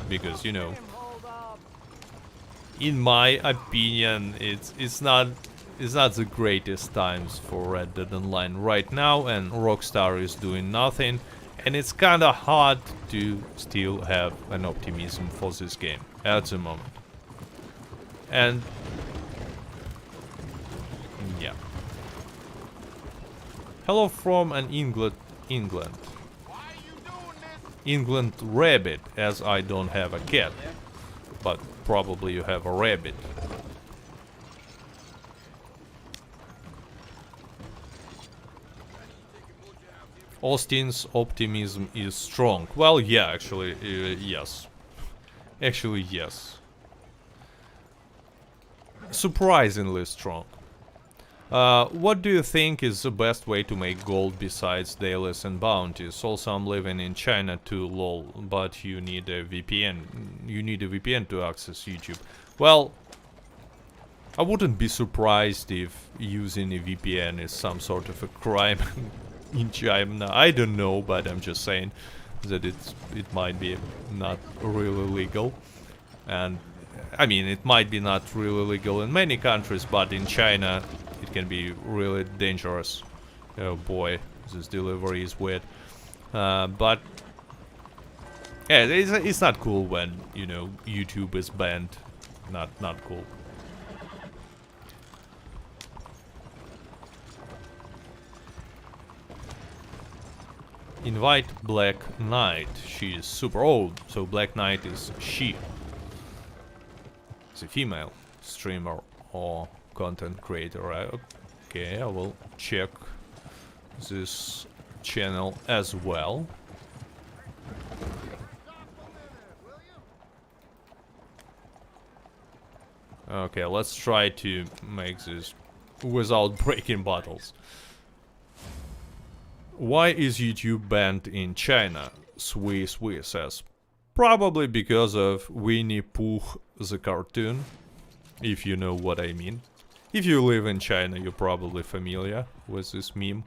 because, you know, in my opinion, it's not the greatest times for Red Dead Online right now, and Rockstar is doing nothing, and it's kind of hard to still have an optimism for this game at the moment. And yeah. Hello from an England rabbit, as I don't have a cat, but probably you have a rabbit. Austin's optimism is strong. Well, yeah, actually, yes. Actually, yes. Surprisingly strong. What do you think is the best way to make gold besides dailies and bounties? Also, I'm living in China too, lol, but you need a VPN. You need a VPN to access YouTube. Well, I wouldn't be surprised if using a VPN is some sort of a crime in China. I don't know, but I'm just saying that it might be not really legal. And I mean, it might be not really legal in many countries, but in China it can be really dangerous. Oh boy, this delivery is weird. But yeah, it's not cool when, you know, YouTube is banned. Not cool. Invite Black Knight. She is super old, so Black Knight is she. It's a female streamer or content creator. Okay, I will check this channel as well. Okay, let's try to make this without breaking bottles. Why is YouTube banned in China? Swiss says. Probably because of Winnie Pooh the cartoon, if you know what I mean. If you live in China, you're probably familiar with this meme.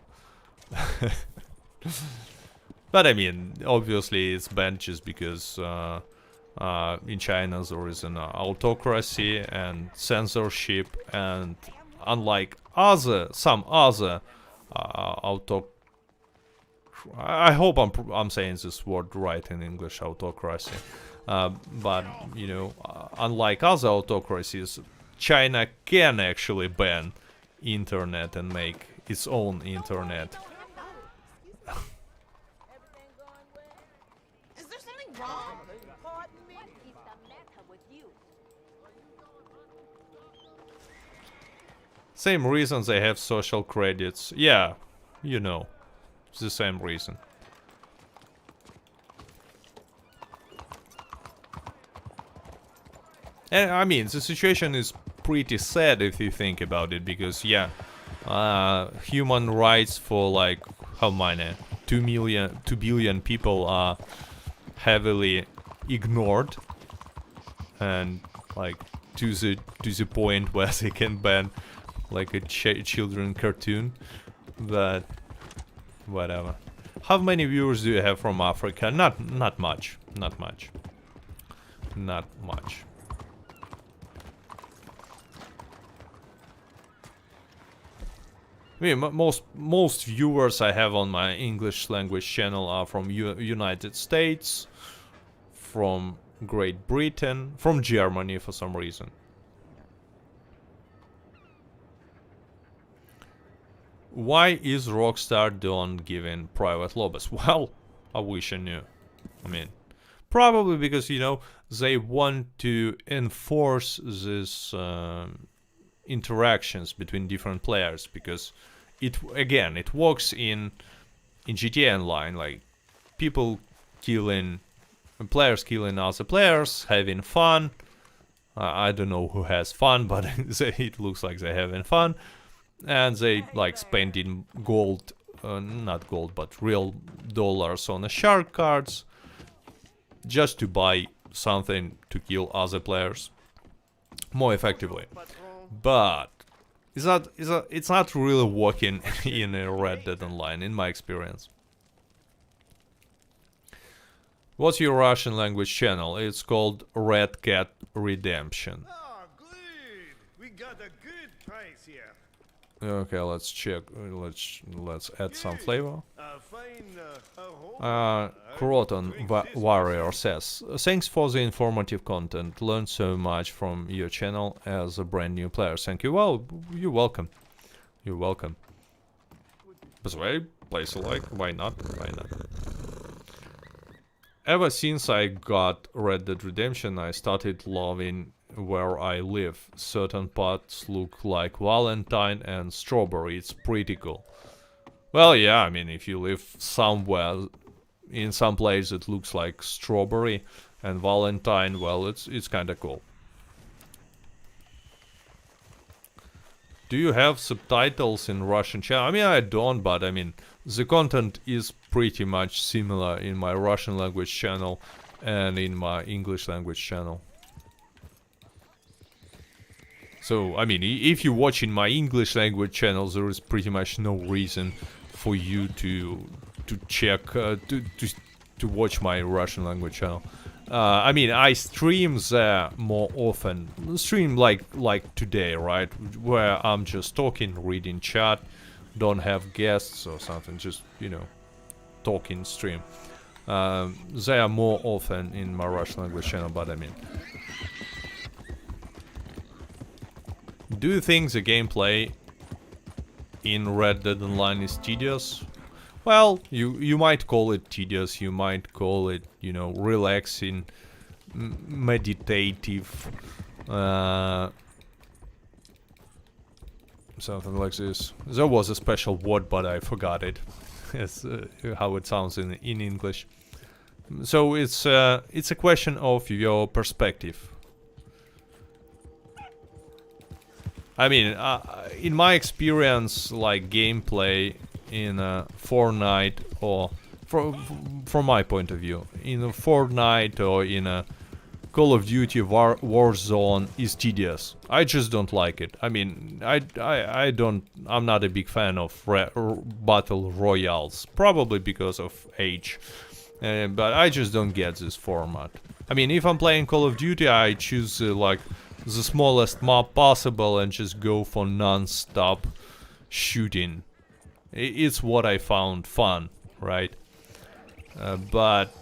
But I mean, obviously it's banned just because in China there is an autocracy and censorship, and unlike some other I hope I'm saying this word right in English, autocracy. But, you know, unlike other autocracies, China can actually ban internet and make its own internet. Same reason they have social credits. Yeah, you know, it's the same reason. And I mean, the situation is pretty sad if you think about it, because yeah, human rights for like how many 2 billion people are heavily ignored, and like to the point where they can ban like a children cartoon. But whatever. How many viewers do you have from Africa? Not much. Not much. Not much. I mean, most viewers I have on my English language channel are from United States, from Great Britain, from Germany for some reason. Why is Rockstar done giving private lobbies? Well, I wish I knew. I mean, probably because, you know, they want to enforce this interactions between different players, because it works in GTA Online, like players killing other players, having fun. I don't know who has fun, but it looks like they're having fun, and they like spending gold, not gold, but real dollars on the shark cards just to buy something to kill other players more effectively. But it's not really working in a Red Dead Online, in my experience. What's your Russian language channel? It's called Red Cat Redemption. Oh, good. We got a good price here. Okay, let's check. Let's add some flavor. Fine, Croton Warrior says, thanks for the informative content. Learned so much from your channel as a brand new player. Thank you. Well, you're welcome. You're welcome. By the way, place a like. Why not? Why not? Ever since I got Red Dead Redemption, I started loving where I live. Certain parts look like Valentine and Strawberry. It's pretty cool. Well, yeah, I mean, if you live somewhere, in some place that looks like Strawberry and Valentine, well, it's kind of cool. Do you have subtitles in Russian channel? I mean, I don't, but I mean, the content is pretty much similar in my Russian language channel and in my English language channel. So, I mean, if you watch in my English language channel, there is pretty much no reason for you to check, to watch my Russian language channel. I mean, I stream there more often. Stream like today, right? Where I'm just talking, reading chat, don't have guests or something, just, you know, talking stream. They are more often in my Russian language channel, but I mean... Do you think the gameplay in Red Dead Online is tedious? Well, you might call it tedious, you might call it, you know, relaxing, meditative, something like this. There was a special word, but I forgot it. It's how it sounds in English. So it's a question of your perspective. I mean, in my experience, like gameplay in Fortnite, or from my point of view, in a Fortnite or in a Call of Duty Warzone is tedious. I just don't like it. I mean, I'm not a big fan of battle royales, probably because of age. But I just don't get this format. I mean, if I'm playing Call of Duty, I choose like the smallest map possible and just go for non-stop shooting. It's what I found fun, right? But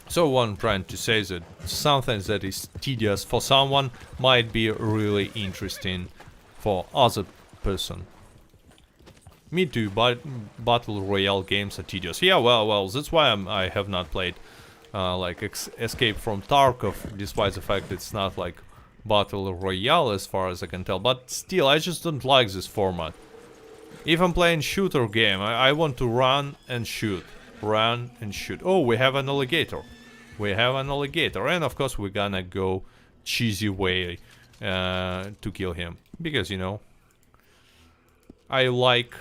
so what I'm trying to say is that something that is tedious for someone might be really interesting for other person. Me too, but battle royale games are tedious. Yeah, well, that's why I have not played like Escape from Tarkov, despite the fact it's not like battle royale as far as I can tell, but still I just don't like this format. If I'm playing shooter game, I want to run and shoot. Run and shoot. Oh, we have an alligator. We have an alligator, and of course we're gonna go cheesy way to kill him, because you know I like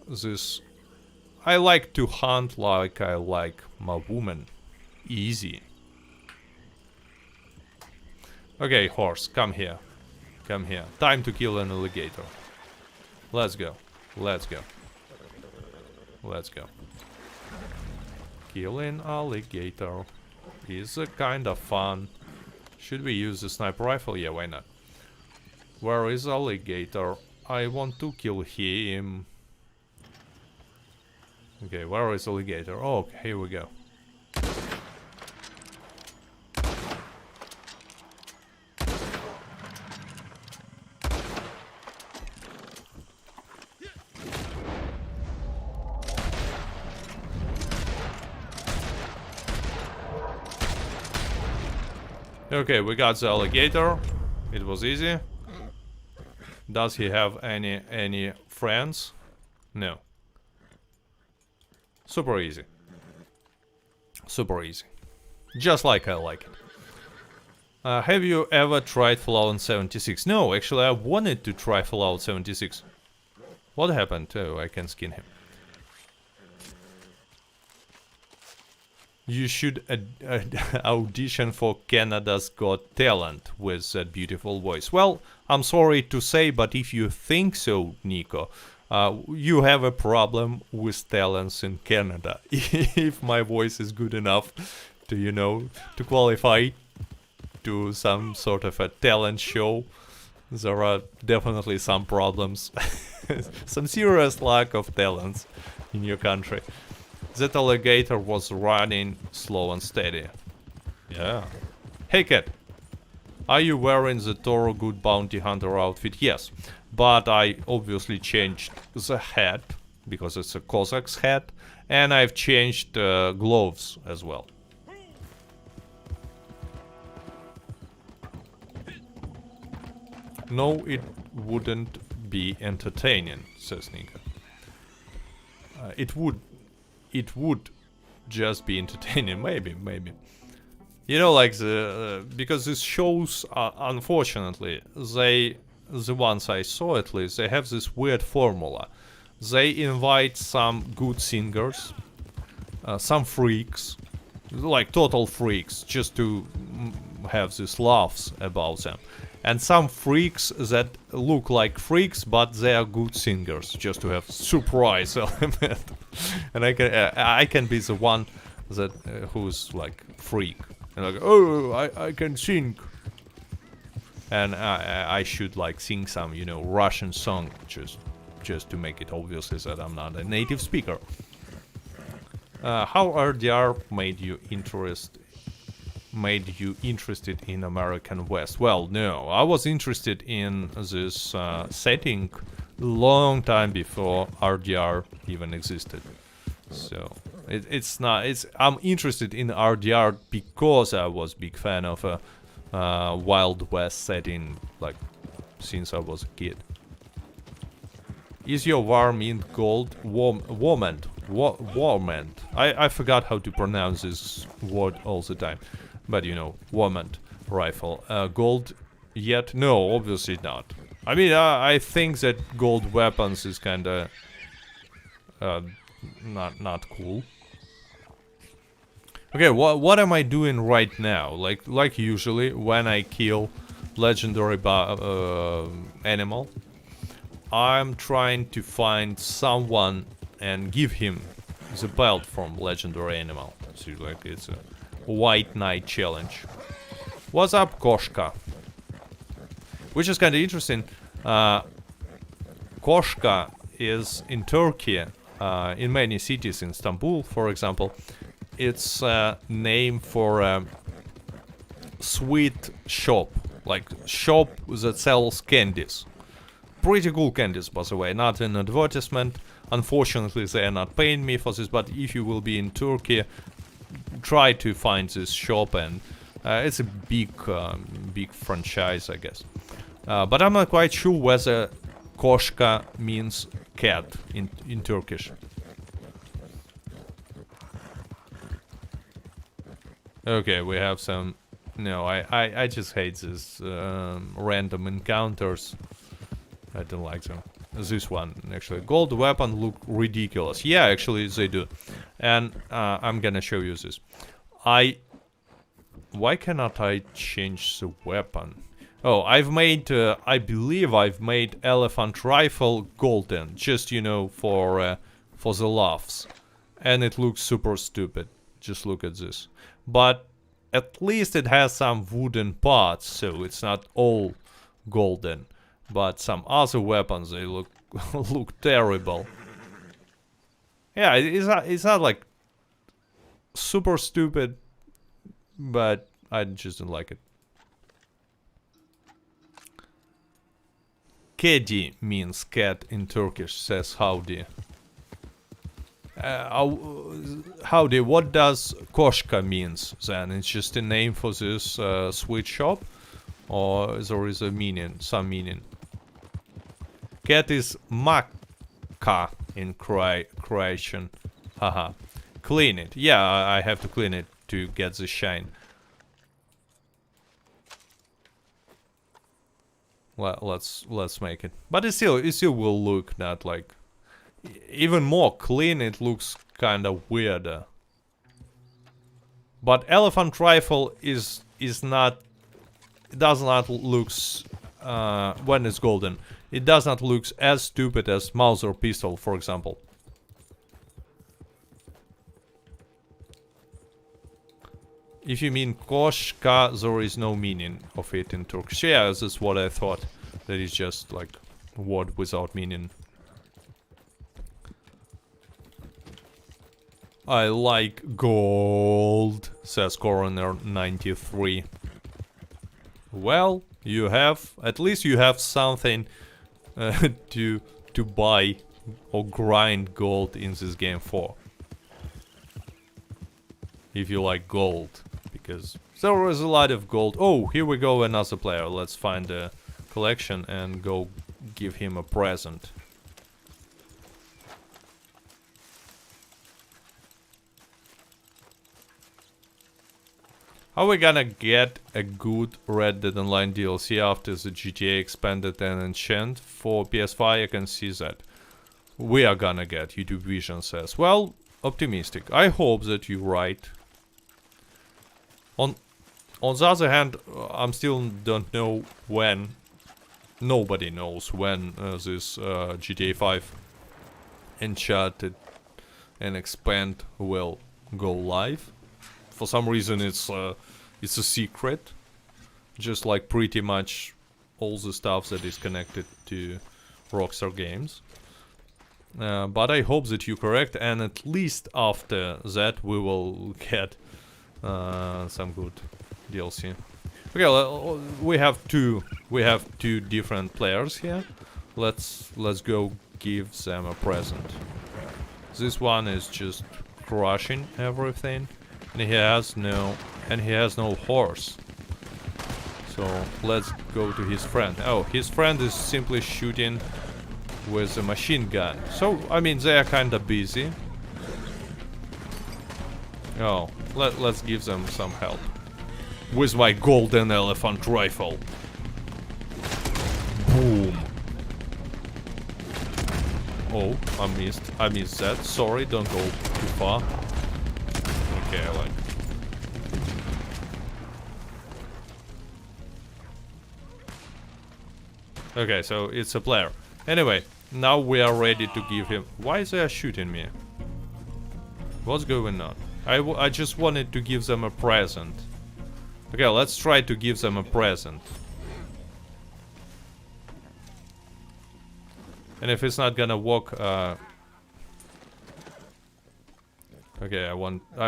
this. I like to hunt like I like my woman. Easy. Okay, horse, come here. Come here. Time to kill an alligator. Let's go. Let's go. Let's go. Killing alligator is a kind of fun. Should we use the sniper rifle? Yeah, why not? Where is alligator? I want to kill him. Okay, where is alligator? Oh, here we go. Okay, we got the alligator. It was easy. Does he have any friends? No. Super easy. Super easy. Just like I like it. Have you ever tried Fallout 76? No, actually I wanted to try Fallout 76. What happened? Oh, I can skin him. You should audition for Canada's Got Talent with that beautiful voice. Well, I'm sorry to say, but if you think so, Nico, you have a problem with talents in Canada. If my voice is good enough to, you know, to qualify to some sort of a talent show, there are definitely some problems. Some serious lack of talents in your country. That alligator was running slow and steady. Yeah. Hey cat, are you wearing the Toro Good Bounty Hunter outfit? Yes, but I obviously changed the hat, because it's a Cossac's hat, and I've changed gloves as well. No, it wouldn't be entertaining, says Nika. It would just be entertaining, maybe. You know, like because these shows are, unfortunately, the ones I saw at least, they have this weird formula. They invite some good singers, some freaks, like total freaks, just to have these laughs about them. And some freaks that look like freaks, but they are good singers, just to have surprise element. And I can be the one that who's like freak, and like, oh, I can sing, and I should like sing some, you know, Russian song, just to make it obvious that I'm not a native speaker. How RDR made you interested in American West? Well, no, I was interested in this setting long time before RDR even existed. So I'm interested in RDR because I was big fan of a Wild West setting, like since I was a kid. Is your warm in gold? Warmant. I forgot how to pronounce this word all the time. But you know, Warmant rifle. Gold yet? No, obviously not. I mean, I think that gold weapons is kinda not cool. Okay, what am I doing right now? Like usually when I kill legendary animal, I'm trying to find someone and give him the belt from legendary animal. So like it's a White Knight challenge. What's up, Koshka? Which is kind of interesting. Koshka is in Turkey, in many cities, in Istanbul, for example. It's a name for a sweet shop, like shop that sells candies. Pretty cool candies, by the way, not an advertisement. Unfortunately, they are not paying me for this, but if you will be in Turkey, try to find this shop and It's a big franchise, I guess. But I'm not quite sure whether koshka means cat in Turkish. Okay, we have some... No, I just hate this random encounters. I don't like them. This one, actually. Gold weapon look ridiculous. Yeah, actually, they do. And I'm gonna show you this. Why cannot I change the weapon? Oh, I've made... I believe I've made elephant rifle golden. Just, you know, for the laughs. And it looks super stupid. Just look at this. But at least it has some wooden parts, so it's not all golden. But some other weapons, they look look terrible. Yeah, it's not like super stupid, but I just don't like it. Kedi means cat in Turkish, says Howdy. Howdy, what does koshka means then? It's just a name for this sweet shop? Or there is a meaning, some meaning? Cat is maka in Croatian. Haha. Clean it. Yeah, I have to clean it to get the shine. Well, let's make it. But it still will look not like... Even more clean, it looks kind of weirder. But elephant rifle is not... It does not looks... when it's golden. It does not look as stupid as Mauser pistol, for example. If you mean koshka, there is no meaning of it in Turkish. Yeah, this is what I thought. That is just like word without meaning. I like gold, says Coroner 93. Well, you have, at least you have something to buy or grind gold in this game for. If you like gold, because there is a lot of gold. Oh, here we go, another player. Let's find a collection and go give him a present. Are we gonna get a good Red Dead Online DLC after the GTA expanded and enchant for PS5? I can see that. We are gonna get, YouTube Vision says. Well, optimistic. I hope that you're right. On the other hand, I'm still don't know when. Nobody knows when this GTA 5 Enchanted and Expand will go live. For some reason, it's a secret, just like pretty much all the stuff that is connected to Rockstar Games. But I hope that you're correct, and at least after that we will get some good DLC. Okay, we have two different players here. Let's go give them a present. This one is just crushing everything, and he has no horse. So let's go to his friend. Oh, his friend is simply shooting with a machine gun. So I mean they are kind of busy. Oh, let's give them some help with my golden elephant rifle. Boom. Oh, I missed that. Sorry, don't go too far. Okay, I like it. Okay, so it's a player. Anyway, now we are ready to give him... Why is they shooting me? What's going on? I just wanted to give them a present. Okay, let's try to give them a present. And if it's not gonna work, okay, I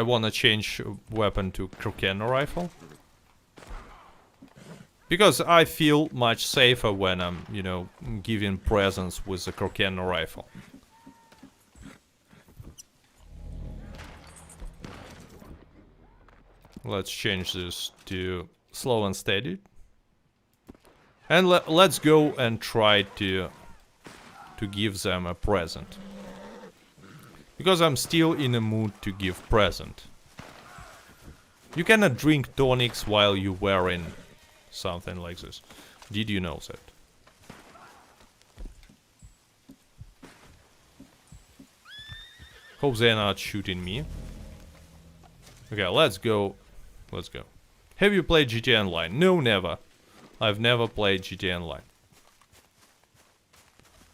wanna change weapon to Krokeno rifle. Because I feel much safer when I'm, you know, giving presents with the Krokeno rifle. Let's change this to slow and steady. And let's go and try to give them a present. Because I'm still in a mood to give present. You cannot drink tonics while you're wearing something like this. Did you know that? Hope they're not shooting me. Okay, let's go. Let's go. Have you played GTA Online? No, never. I've never played GTA Online.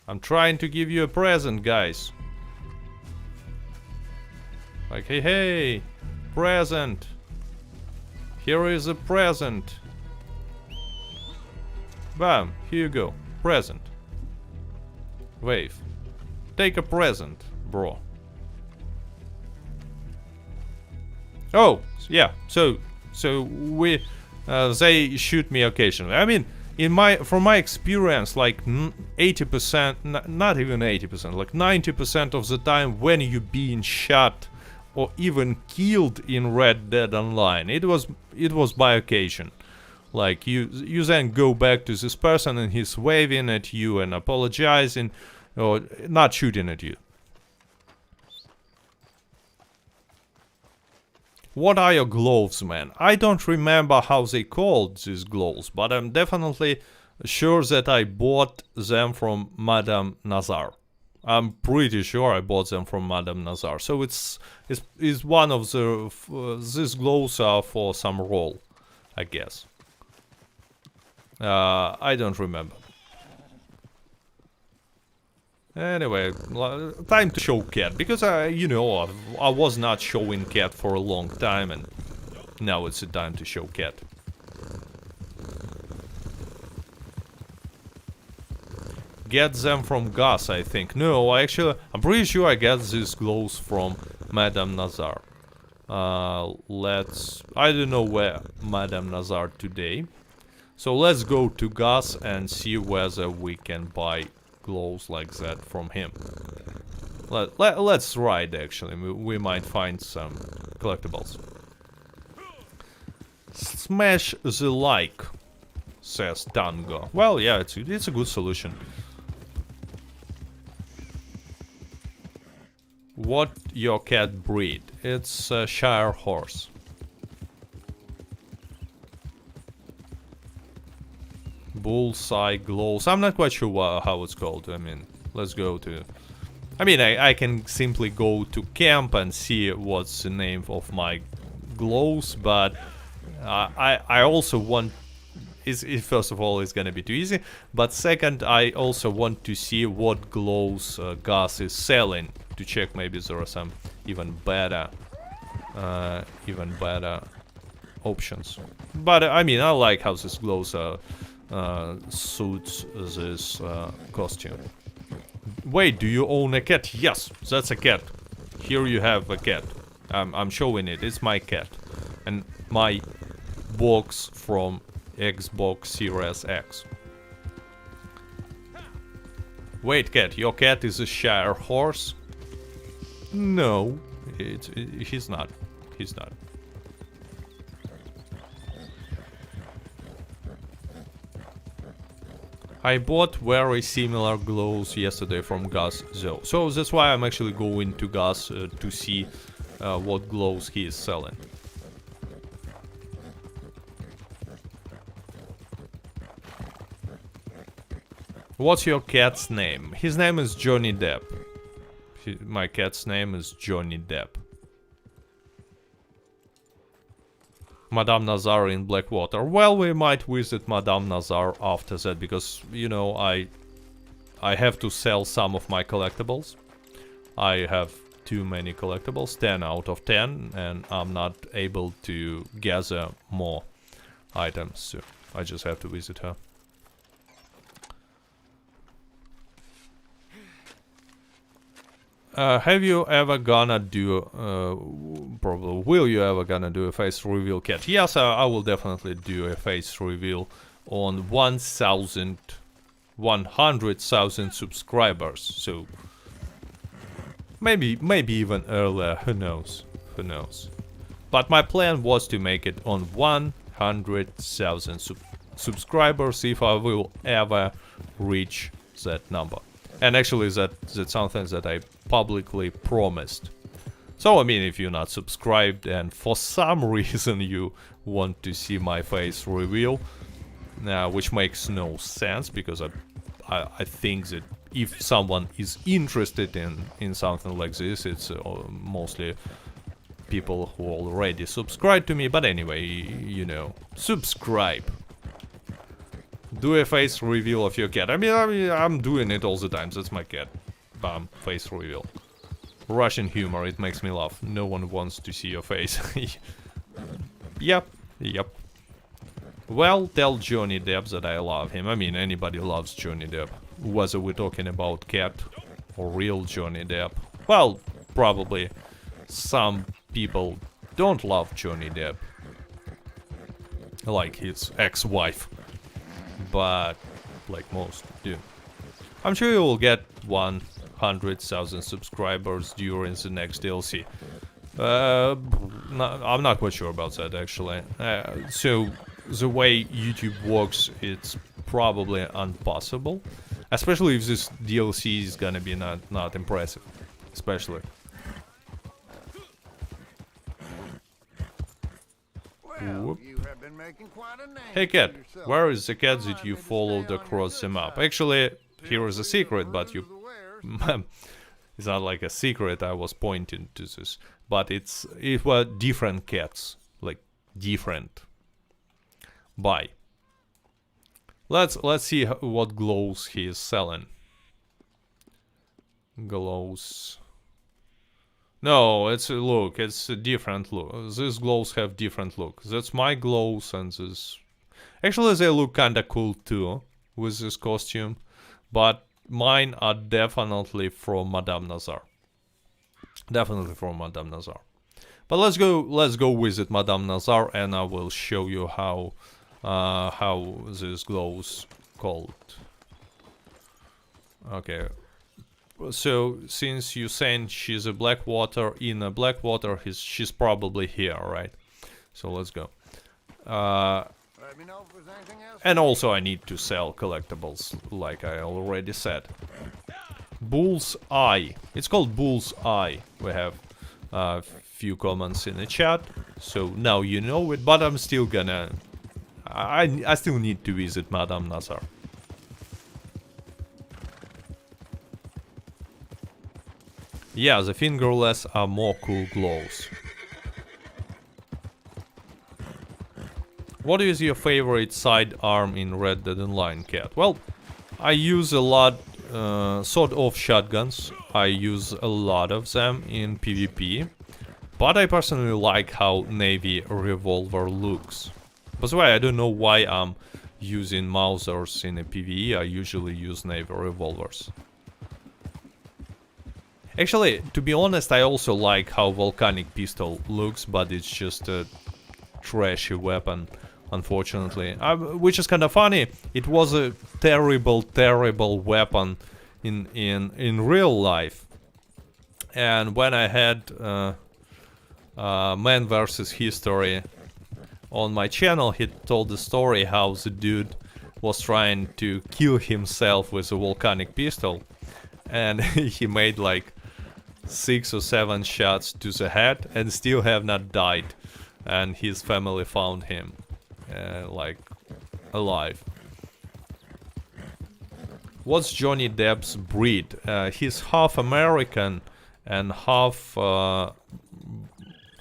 I'm trying to give you a present, guys. Like, hey, hey, present. Here is a present. Bam, here you go. Present. Wave. Take a present, bro. Oh, yeah. So we they shoot me occasionally. I mean, from my experience, like 80%, not even 80%, like 90% of the time when you're being shot or even killed in Red Dead Online, it was by occasion. Like you then go back to this person and he's waving at you and apologizing or not shooting at you. What are your gloves, man? I don't remember how they called these gloves, but I'm definitely sure that I bought them from Madame Nazar. I'm pretty sure I bought them from Madame Nazar. So it's one of the these gloves are for some role, I guess. I don't remember. Anyway, time to show cat, because you know, I was not showing cat for a long time, and now it's the time to show cat. Get them from Gus, I think. No, I'm pretty sure I got these gloves from Madame Nazar. I don't know where Madame Nazar today. So let's go to Gus and see whether we can buy gloves like that from him. Let's ride, actually. We might find some collectibles. Smash the like, says Tango. Well, yeah, it's a good solution. What your cat breed? It's a Shire horse. Bullseye glows. I'm not quite sure how it's called. I mean, let's go to... I mean, I can simply go to camp and see what's the name of my glows, but I also want... First of all, it's gonna be too easy, but second, I also want to see what glows Gus is selling, to check maybe there are some even better options. But I mean, I like how this glows suits this costume. Wait, do you own a cat? Yes, that's a cat. Here you have a cat. I'm showing it. It's my cat. And my box from Xbox Series X. Wait, cat. Your cat is a Shire horse? No, he's not. He's not. I bought very similar gloves yesterday from Gus though. So that's why I'm actually going to Gus to see what gloves he is selling. What's your cat's name? His name is Johnny Depp. My cat's name is Johnny Depp. Madame Nazar in Blackwater. Well, we might visit Madame Nazar after that, because, you know, I have to sell some of my collectibles. I have too many collectibles, 10 out of 10, and I'm not able to gather more items, so I just have to visit her. Have you ever gonna do, probably, will you ever gonna do a face reveal, cat? Yes, I will definitely do a face reveal on 100,000 subscribers, so maybe even earlier, who knows, who knows. But my plan was to make it on 100,000 subscribers if I will ever reach that number. And actually that's something that I publicly promised. So I mean, if you're not subscribed and for some reason you want to see my face reveal, which makes no sense because I think that if someone is interested in something like this, it's mostly people who already subscribe to me. But anyway, you know, subscribe. Do a face reveal of your cat. I mean, I'm doing it all the time. That's my cat. Bam, face reveal. Russian humor, it makes me laugh. No one wants to see your face. Yep. Well, tell Johnny Depp that I love him. I mean, anybody loves Johnny Depp. Whether we're talking about cat or real Johnny Depp. Well, probably some people don't love Johnny Depp. Like his ex-wife. But, like most do. I'm sure you will get 100,000 subscribers during the next DLC. I'm not quite sure about that, actually. So, the way YouTube works, it's probably impossible. Especially if this DLC is gonna be not impressive. Especially. Well, you have been making quite a name Hey for cat, yourself. where is the cat that Remind you me to followed stay on your across the good map? side. Actually, here is a Feel secret, free but to you... peruse the wares. It's not like a secret, I was pointing to this. But it were different cats. Like, different. Bye. Let's see what glows he is selling. Glows. No, it's a look. It's a different look. These glows have different look. That's my glows and this... Actually, they look kinda cool too, with this costume. But mine are definitely from Madame Nazar. Definitely from Madame Nazar. But let's go visit Madame Nazar and I will show you how this glows called. Okay. So since you saying she's a Blackwater in a Blackwater, she's probably here, right? So let's go. Let me know if there's anything else. And also I need to sell collectibles, like I already said. Bull's Eye. It's called Bull's Eye. We have a few comments in the chat, so now you know it. But I'm still gonna... I still need to visit Madame Nazar. Yeah, the fingerless are more cool glows. What is your favorite sidearm in Red Dead Online, cat? Well, I use a lot sort of shotguns. I use a lot of them in PvP. But I personally like how Navy revolver looks. By the way, I don't know why I'm using Mausers in a PvE. I usually use Navy revolvers. Actually, to be honest, I also like how Volcanic Pistol looks, but it's just a trashy weapon, unfortunately. Which is kind of funny. It was a terrible, terrible weapon in real life. And when I had Man vs. History on my channel, he told the story how the dude was trying to kill himself with a volcanic pistol. And he made like 6 or 7 shots to the head and still have not died. And his family found him like alive. What's Johnny Depp's breed? He's half American and half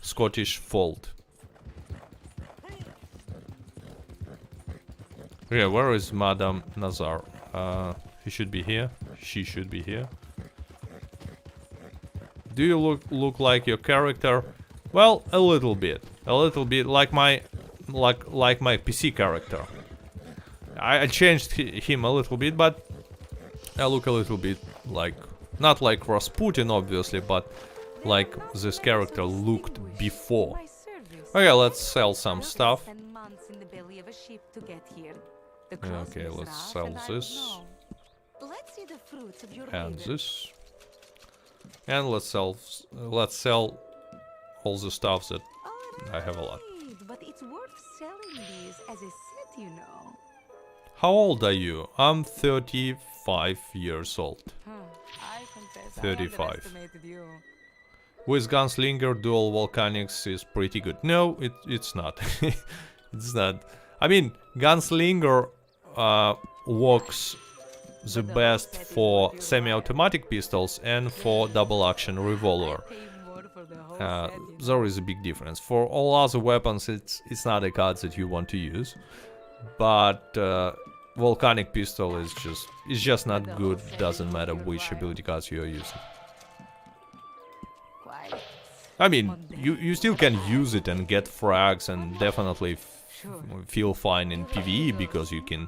Scottish Fold. Yeah, where is Madame Nazar? He should be here. She should be here. Do you look like your character? Well, a little bit like my PC character. I changed him a little bit, but I look a little bit like, not like Rasputin obviously, but like this character looked before. Okay, let's sell some stuff. Okay, let's sell this. And this. And let's sell all the stuff that I have a lot. Great, but it's worth selling these as a set, you know. How old are you? I'm 35 years old. I confess 35. I underestimated you. With Gunslinger, dual volcanics is pretty good. No, it's not. It's not. I mean, Gunslinger works the best for semi-automatic pistols and for double-action revolver. I pay more for the whole set, you know. There is a big difference. For all other weapons, it's not a card that you want to use, but volcanic pistol is just not good. Doesn't matter which ability cards you are using. Quite. I mean, you still can use it and get frags and definitely feel fine in PvE because you can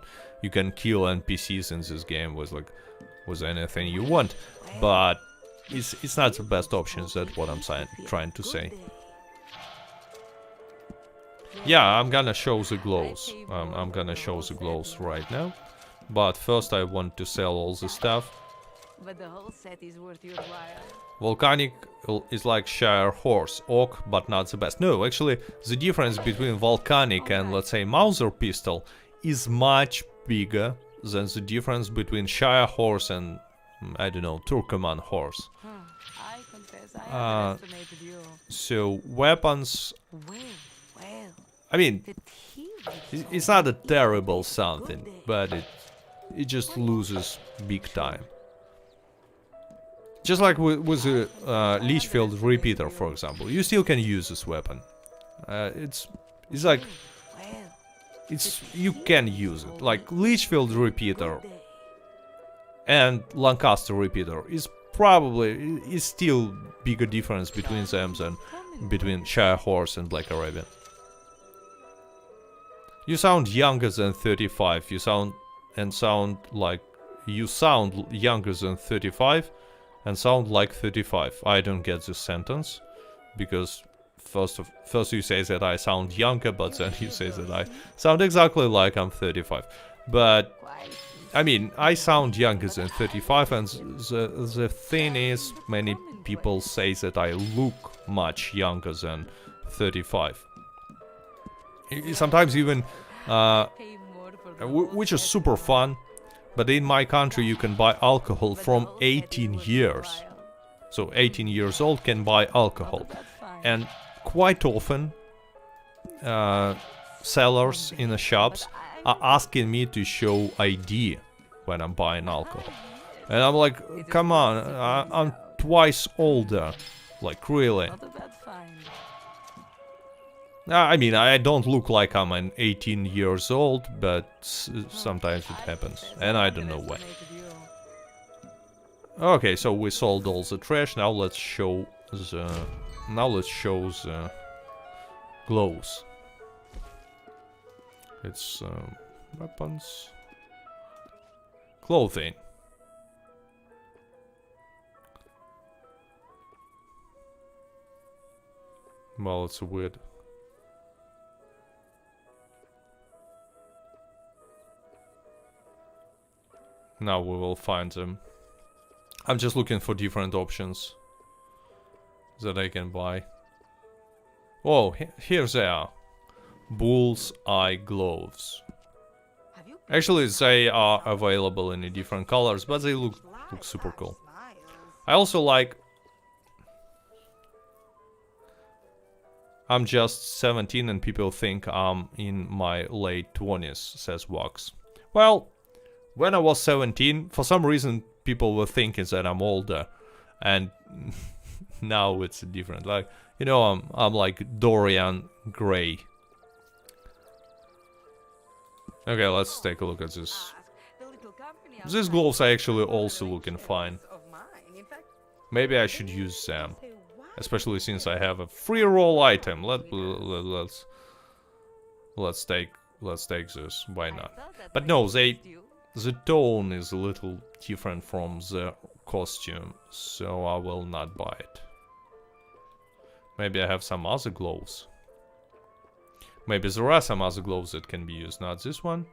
kill NPCs in this game with anything you want, but it's not the best option. That's what I'm trying to say. Yeah, I'm gonna show the glows. I'm gonna show the glows right now, but first I want to sell all the stuff. But the whole set is worth your while. Volcanic is like Shire Horse, Oak, but not the best. No, actually, the difference between Volcanic and, let's say, Mauser pistol is much bigger than the difference between Shire Horse and, I don't know, Turkoman Horse. I confess I underestimated you. So, weapons... Well. I mean, The TV it's not a terrible something, but it just loses big time. Just like with the Leechfield Repeater, for example, you still can use this weapon. It's like you can use it. Like Leechfield Repeater and Lancaster Repeater is still bigger difference between them than between Shire Horse and Black Arabian. You sound younger than 35. You sound younger than 35. And sound like 35. I don't get this sentence, because first you say that I sound younger, but then you say that I sound exactly like I'm 35. But I mean, I sound younger than 35, and the thing is, many people say that I look much younger than 35. Sometimes even, which is super fun. But in my country you can buy alcohol from 18 years. So 18 years old can buy alcohol. And quite often sellers in the shops are asking me to show ID when I'm buying alcohol. And I'm like, come on, I'm twice older. Like, really? I mean, I don't look like I'm an 18 years old, but sometimes it happens, and I don't know why. Okay, so we sold all the trash. Now let's show the glows. It's weapons, clothing. Well, it's weird. Now we will find them. I'm just looking for different options that I can buy. Oh, here they are. Bull's Eye gloves. Actually, they are available in different colors, but they look super cool. I also like... I'm just 17 and people think I'm in my late 20s, says Wax. Well... When I was 17, for some reason, people were thinking that I'm older, and now it's different. Like, you know, I'm like Dorian Gray. Okay, let's take a look at this. These gloves are actually also looking fine. Maybe I should use them, especially since I have a free roll item. Let's take this. Why not? But no, the tone is a little different from the costume, so I will not buy it. Maybe I have some other gloves. Maybe there are some other gloves that can be used. Not this one.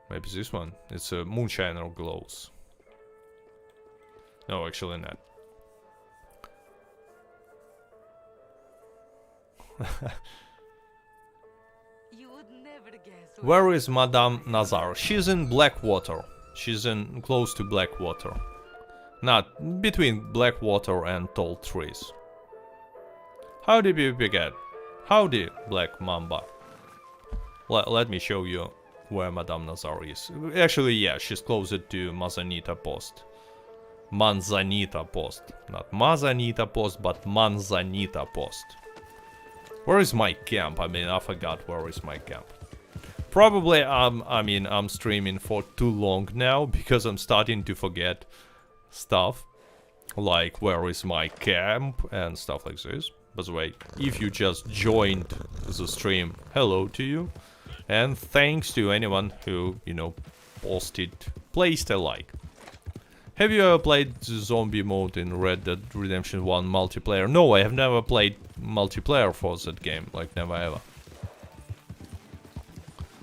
Maybe this one. It's a Moonshiner gloves. No, actually not. You would never guess. Where is Madame Nazar? She's in Blackwater. She's in close to Blackwater. Not between Blackwater and tall trees. Howdy, Pighead. Howdy, Black Mamba. Let me show you where Madame Nazar is. Actually, yeah, she's closer to Manzanita Post. Manzanita Post. Not Manzanita Post, but Manzanita Post. Where is my camp? I mean, I forgot where is my camp. Probably, I'm streaming for too long now, because I'm starting to forget stuff. Like, where is my camp, and stuff like this. By the way, if you just joined the stream, hello to you. And thanks to anyone who, you know, placed a like. Have you ever played the zombie mode in Red Dead Redemption 1 multiplayer? No, I have never played multiplayer for that game, like never ever.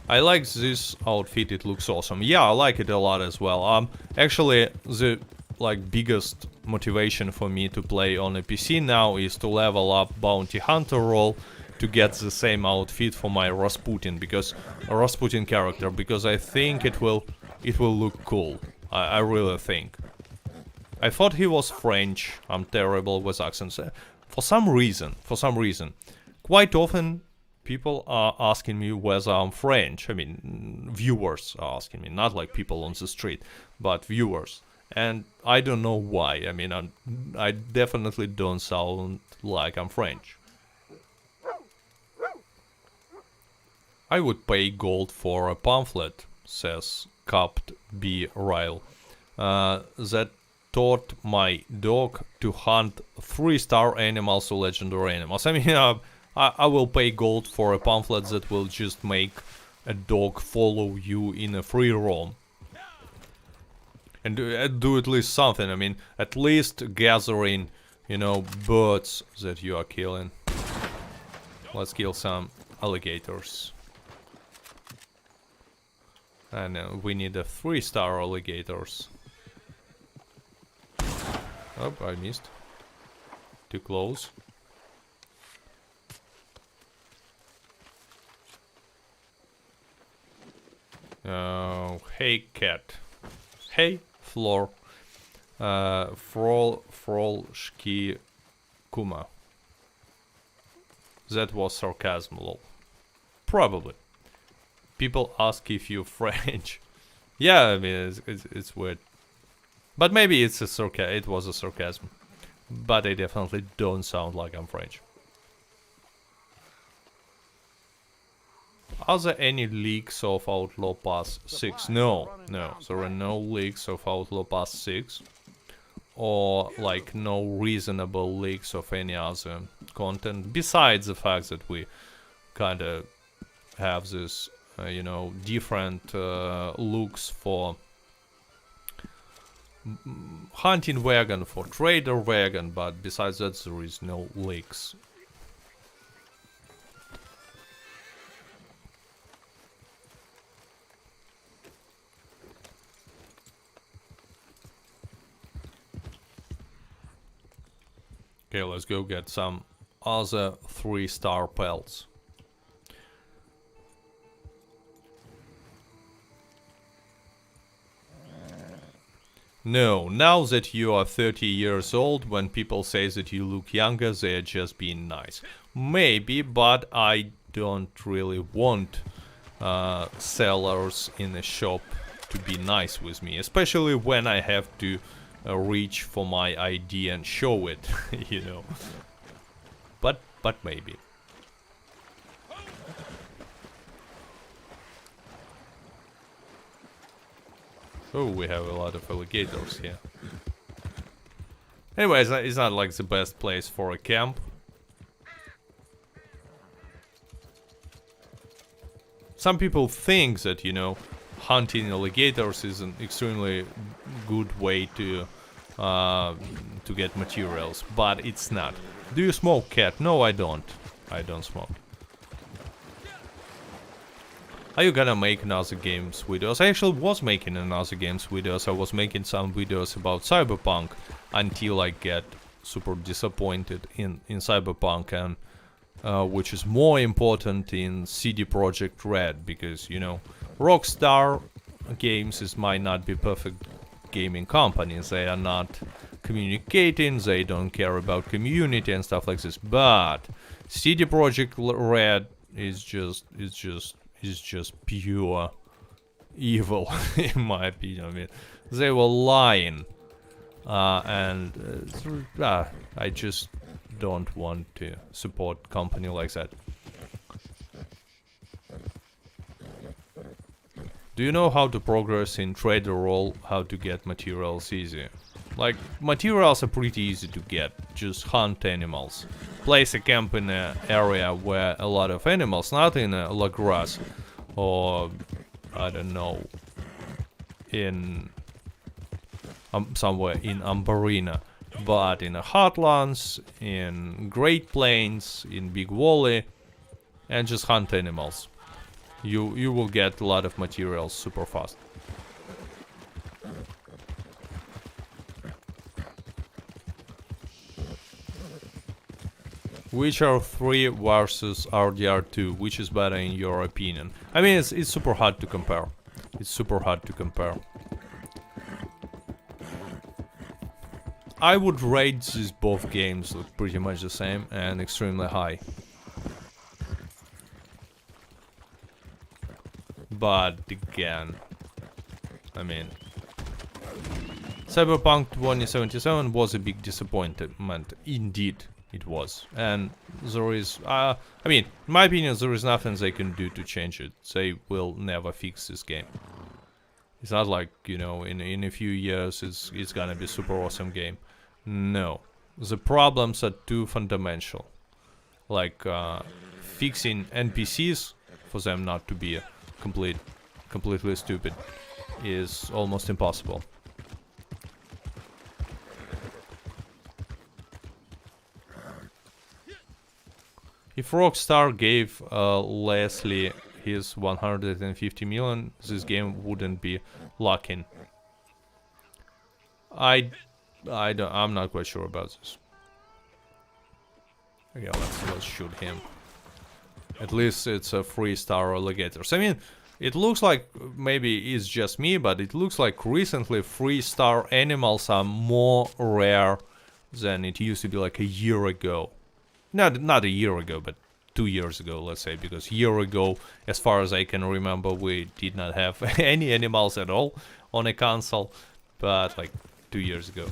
I like this outfit, it looks awesome. Yeah, I like it a lot as well. Actually, the like biggest motivation for me to play on a PC now is to level up Bounty Hunter role to get the same outfit for my Rasputin, because a Rasputin character, because I think it will look cool. I really think. I thought he was French. I'm terrible with accents. For some reason, quite often people are asking me whether I'm French. I mean, viewers are asking me, not like people on the street, but viewers. And I don't know why. I mean, I definitely don't sound like I'm French. I would pay gold for a pamphlet, says Capt B. Ryle, that taught my dog to hunt 3-star animals or legendary animals. I mean, I will pay gold for a pamphlet that will just make a dog follow you in a free roam. And do at least something. I mean, at least gathering, you know, birds that you are killing. Let's kill some alligators. And we need a 3-star alligators. Oh, I missed. Too close. Oh, hey cat. Hey floor. Frolski Kuma. That was sarcasm, lol. Probably. People ask if you're French. Yeah, I mean, it's weird. But maybe it's it was a sarcasm. But I definitely don't sound like I'm French. Are there any leaks of Outlaw Pass 6? No, there are no leaks of Outlaw Pass 6. Or, like, no reasonable leaks of any other content. Besides the fact that we kinda have this, you know, different looks for hunting wagon, for trader wagon, but besides that there is no leaks. Okay, let's go get some other 3-star pelts. No, now that you are 30 years old, when people say that you look younger, they're just being nice. Maybe, but I don't really want sellers in a shop to be nice with me, especially when I have to reach for my ID and show it, you know. But maybe. Oh, we have a lot of alligators here. Anyway, it's not like the best place for a camp. Some people think that, you know, hunting alligators is an extremely good way to get materials, but it's not. Do you smoke, cat? No, I don't. I don't smoke. Are you gonna make another games videos? I actually was making another games videos. I was making some videos about Cyberpunk until I get super disappointed in Cyberpunk and which is more important in CD Projekt Red, because, you know, Rockstar Games might not be perfect gaming companies. They are not communicating, they don't care about community and stuff like this. But CD Projekt Red is just pure evil, in my opinion. I mean, they were lying, and I just don't want to support company like that. Do you know how to progress in trader role, how to get materials easy? Like, materials are pretty easy to get, just hunt animals. Place a camp in an area where a lot of animals, not in a La Grasse, or, I don't know, in somewhere in Ambarina, but in the Heartlands, in Great Plains, in Big Valley, and just hunt animals. You will get a lot of materials super fast. Which are 3 versus RDR2? Which is better in your opinion? I mean, it's super hard to compare. It's super hard to compare. I would rate these both games look pretty much the same and extremely high. But again, I mean, Cyberpunk 2077 was a big disappointment. Indeed, it was. And there is, I mean, in my opinion, there is nothing they can do to change it. They will never fix this game. It's not like, you know, in a few years it's gonna be super awesome game. No. The problems are too fundamental. Like, fixing NPCs, for them not to be completely stupid, is almost impossible. If Rockstar gave Leslie his 150 million, this game wouldn't be locking. I'm not quite sure about this. Okay, let's shoot him. At least it's a 3-star Alligators. I mean, it looks like maybe it's just me, but it looks like recently 3-star animals are more rare than it used to be like a year ago. Not a year ago, but 2 years ago, let's say, because a year ago, as far as I can remember, we did not have any animals at all on a console, but like 2 years ago.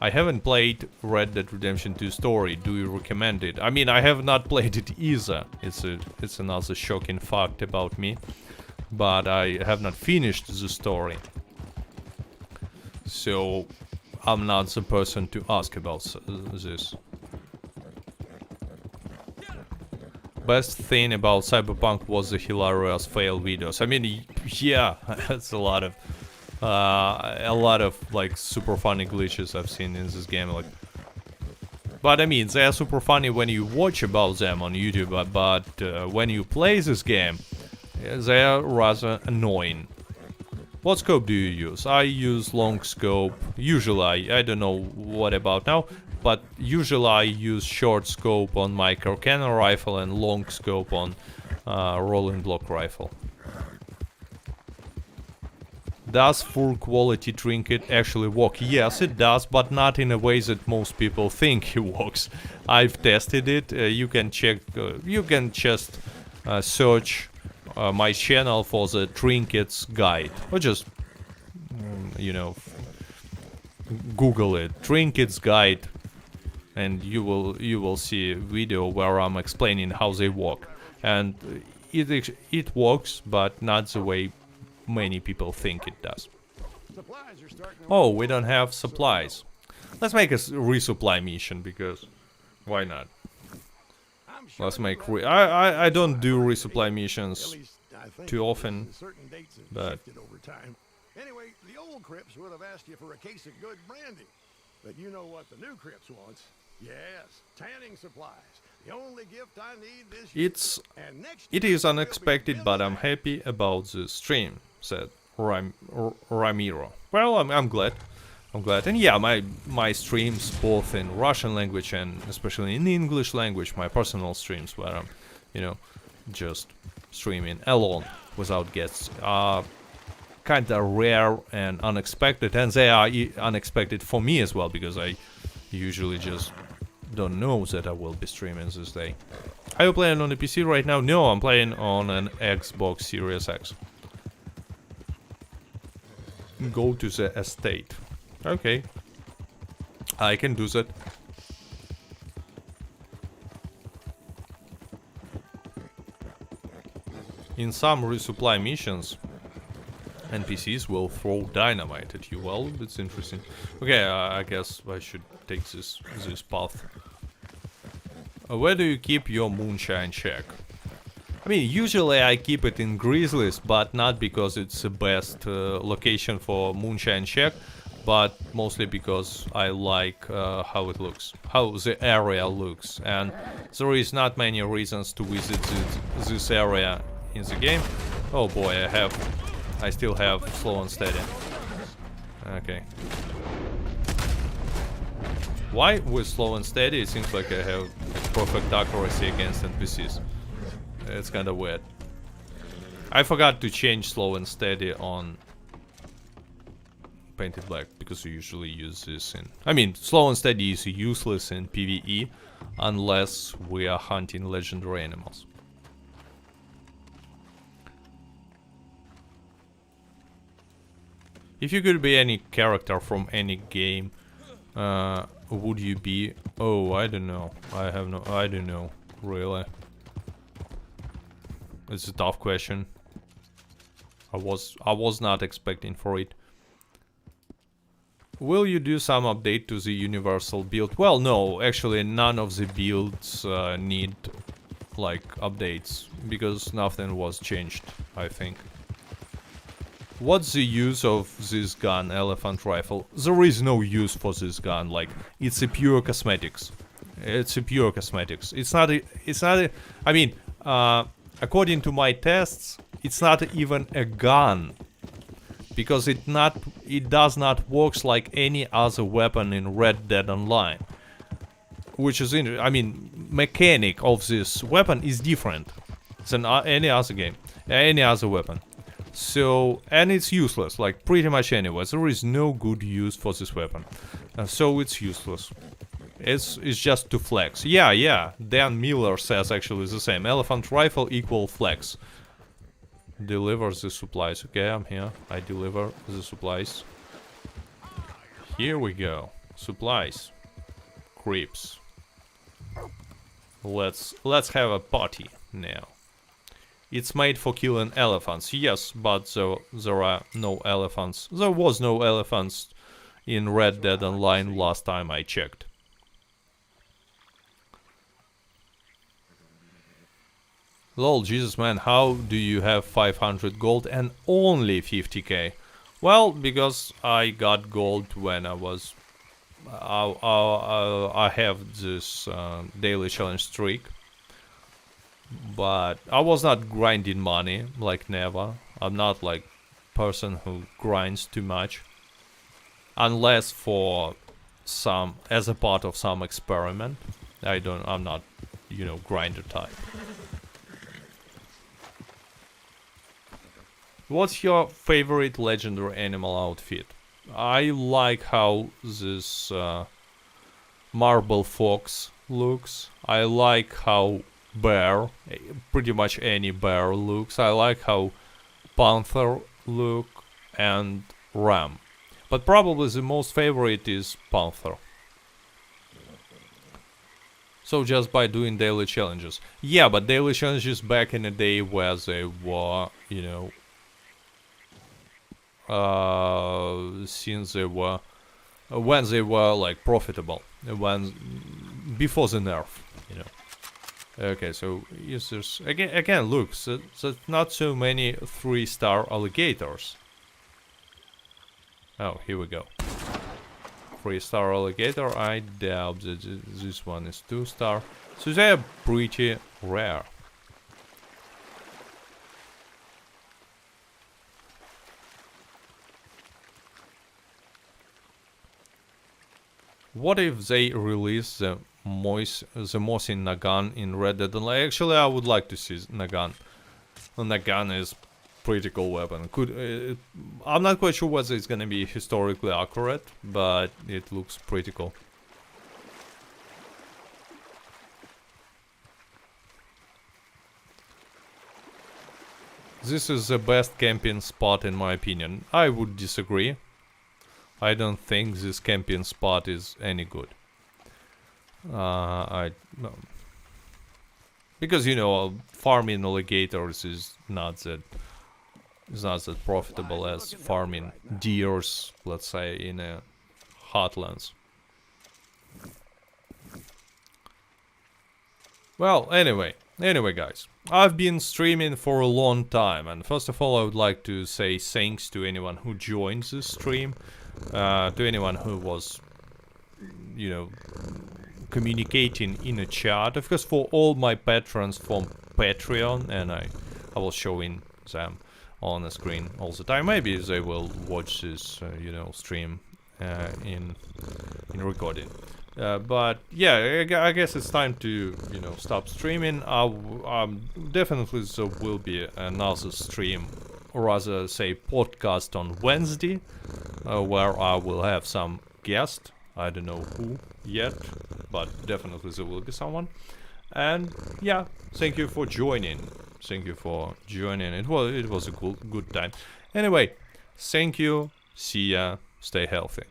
I haven't played Red Dead Redemption 2 story. Do you recommend it? I mean, I have not played it either. It's another shocking fact about me. But I have not finished the story. So I'm not the person to ask about this. Best thing about Cyberpunk was the hilarious fail videos. I mean, yeah, that's a lot of like super funny glitches I've seen in this game. Like, but I mean, they are super funny when you watch about them on YouTube. But when you play this game, they are rather annoying. What scope do you use? I use long scope. Usually, I don't know what about now, but usually I use short scope on my Carcano rifle and long scope on rolling block rifle. Does full quality trinket actually work? Yes, it does, but not in a way that most people think it works. I've tested it. You can check. You can just search my channel for the trinkets guide, or just you know, Google it, trinkets guide, and you will see a video where I'm explaining how they work, and it works, but not the way many people think it does. Oh, we don't have supplies. Let's make a resupply mission, because why not? Let's make I don't do resupply missions too often, but anyway, the old Crips would have asked you for a case of good brandy, but you know what the new Crips wants? Yes, tanning supplies. The only gift I need this year. It is unexpected, but I'm happy about the stream. said Ramiro. Well, I'm glad. I'm glad. And yeah, my streams, both in Russian language and especially in English language, my personal streams where I'm, you know, just streaming alone without guests, are kind of rare and unexpected. And they are unexpected for me as well, because I usually just don't know that I will be streaming this day. Are you playing on a PC right now? No, I'm playing on an Xbox Series X. Go to the estate. Okay. I can do that. In some resupply missions, NPCs will throw dynamite at you. Well, it's interesting. Okay, I guess I should take this path. Where do you keep your moonshine shack? I mean, usually I keep it in Grizzlies, but not because it's the best location for moonshine shack, but mostly because I like how it looks, how the area looks, and there is not many reasons to visit this area in the game. Oh boy, I still have slow and steady. Okay. Why with slow and steady it seems like I have perfect accuracy against NPCs? It's kind of weird. I forgot to change slow and steady on Painted Black, because we usually use this in... I mean, slow and steady is useless in PvE unless we are hunting legendary animals. If you could be any character from any game, would you be? Oh, I don't know. I don't know, really. It's a tough question. I was not expecting for it. Will you do some update to the universal build? Well, no, actually none of the builds need like updates, because nothing was changed, I think. What's the use of this gun, elephant rifle? There is no use for this gun, like, it's a pure cosmetics. It's a pure cosmetics. It's not a, I mean, according to my tests, it's not even a gun. Because it does not work like any other weapon in Red Dead Online. Which is interesting. I mean, mechanic of this weapon is different than any other game, any other weapon. So, and it's useless, like pretty much anywhere. There is no good use for this weapon. So it's useless. It's just to flex. Yeah, Dan Miller says actually the same. Elephant rifle equal flex. Deliver the supplies. Okay, I'm here. I deliver the supplies. Here we go. Supplies. Creeps. Let's have a party now. It's made for killing elephants. Yes, but there are no elephants. There was no elephants in Red Dead Online last time I checked. Lol, Jesus man, how do you have 500 gold and only 50k? Well, because I got gold when I was... I have this daily challenge streak. But I was not grinding money, like never. I'm not like person who grinds too much. Unless for some, as a part of some experiment. I'm not, you know, grinder type. What's your favorite legendary animal outfit? I like how this marble fox looks. I like how bear, pretty much any bear looks. I like how panther look and ram. But probably the most favorite is panther. So just by doing daily challenges. Yeah, but daily challenges back in the day where they were, you know, since they were, when they were like profitable, before the nerf, you know. Okay, so yes, there's again look, there's not so many 3-star alligators. Oh, here we go. 3-star alligator. I doubt that this one is 2-star. So they are pretty rare. What if they release the Mosin Nagant in Red Dead Online? Actually, I would like to see Nagant. Nagant is pretty cool weapon. I'm not quite sure whether it's gonna be historically accurate, but it looks pretty cool. This is the best camping spot in my opinion. I would disagree. I don't think this camping spot is any good. Because you know, farming alligators is not that profitable as farming deers, let's say, in a hotlands. Well, anyway, guys, I've been streaming for a long time, and first of all, I would like to say thanks to anyone who joined this stream, to anyone who was, you know, communicating in a chat. Of course, for all my patrons from Patreon, and I will show in them on the screen all the time. Maybe they will watch this, you know, stream in recording. But yeah, I guess it's time to, you know, stop streaming. Definitely there will be another stream, or rather say podcast on Wednesday, where I will have some guest. I don't know who yet, but definitely there will be someone. And yeah, thank you for joining. It was a good time. Anyway, thank you. See ya. Stay healthy.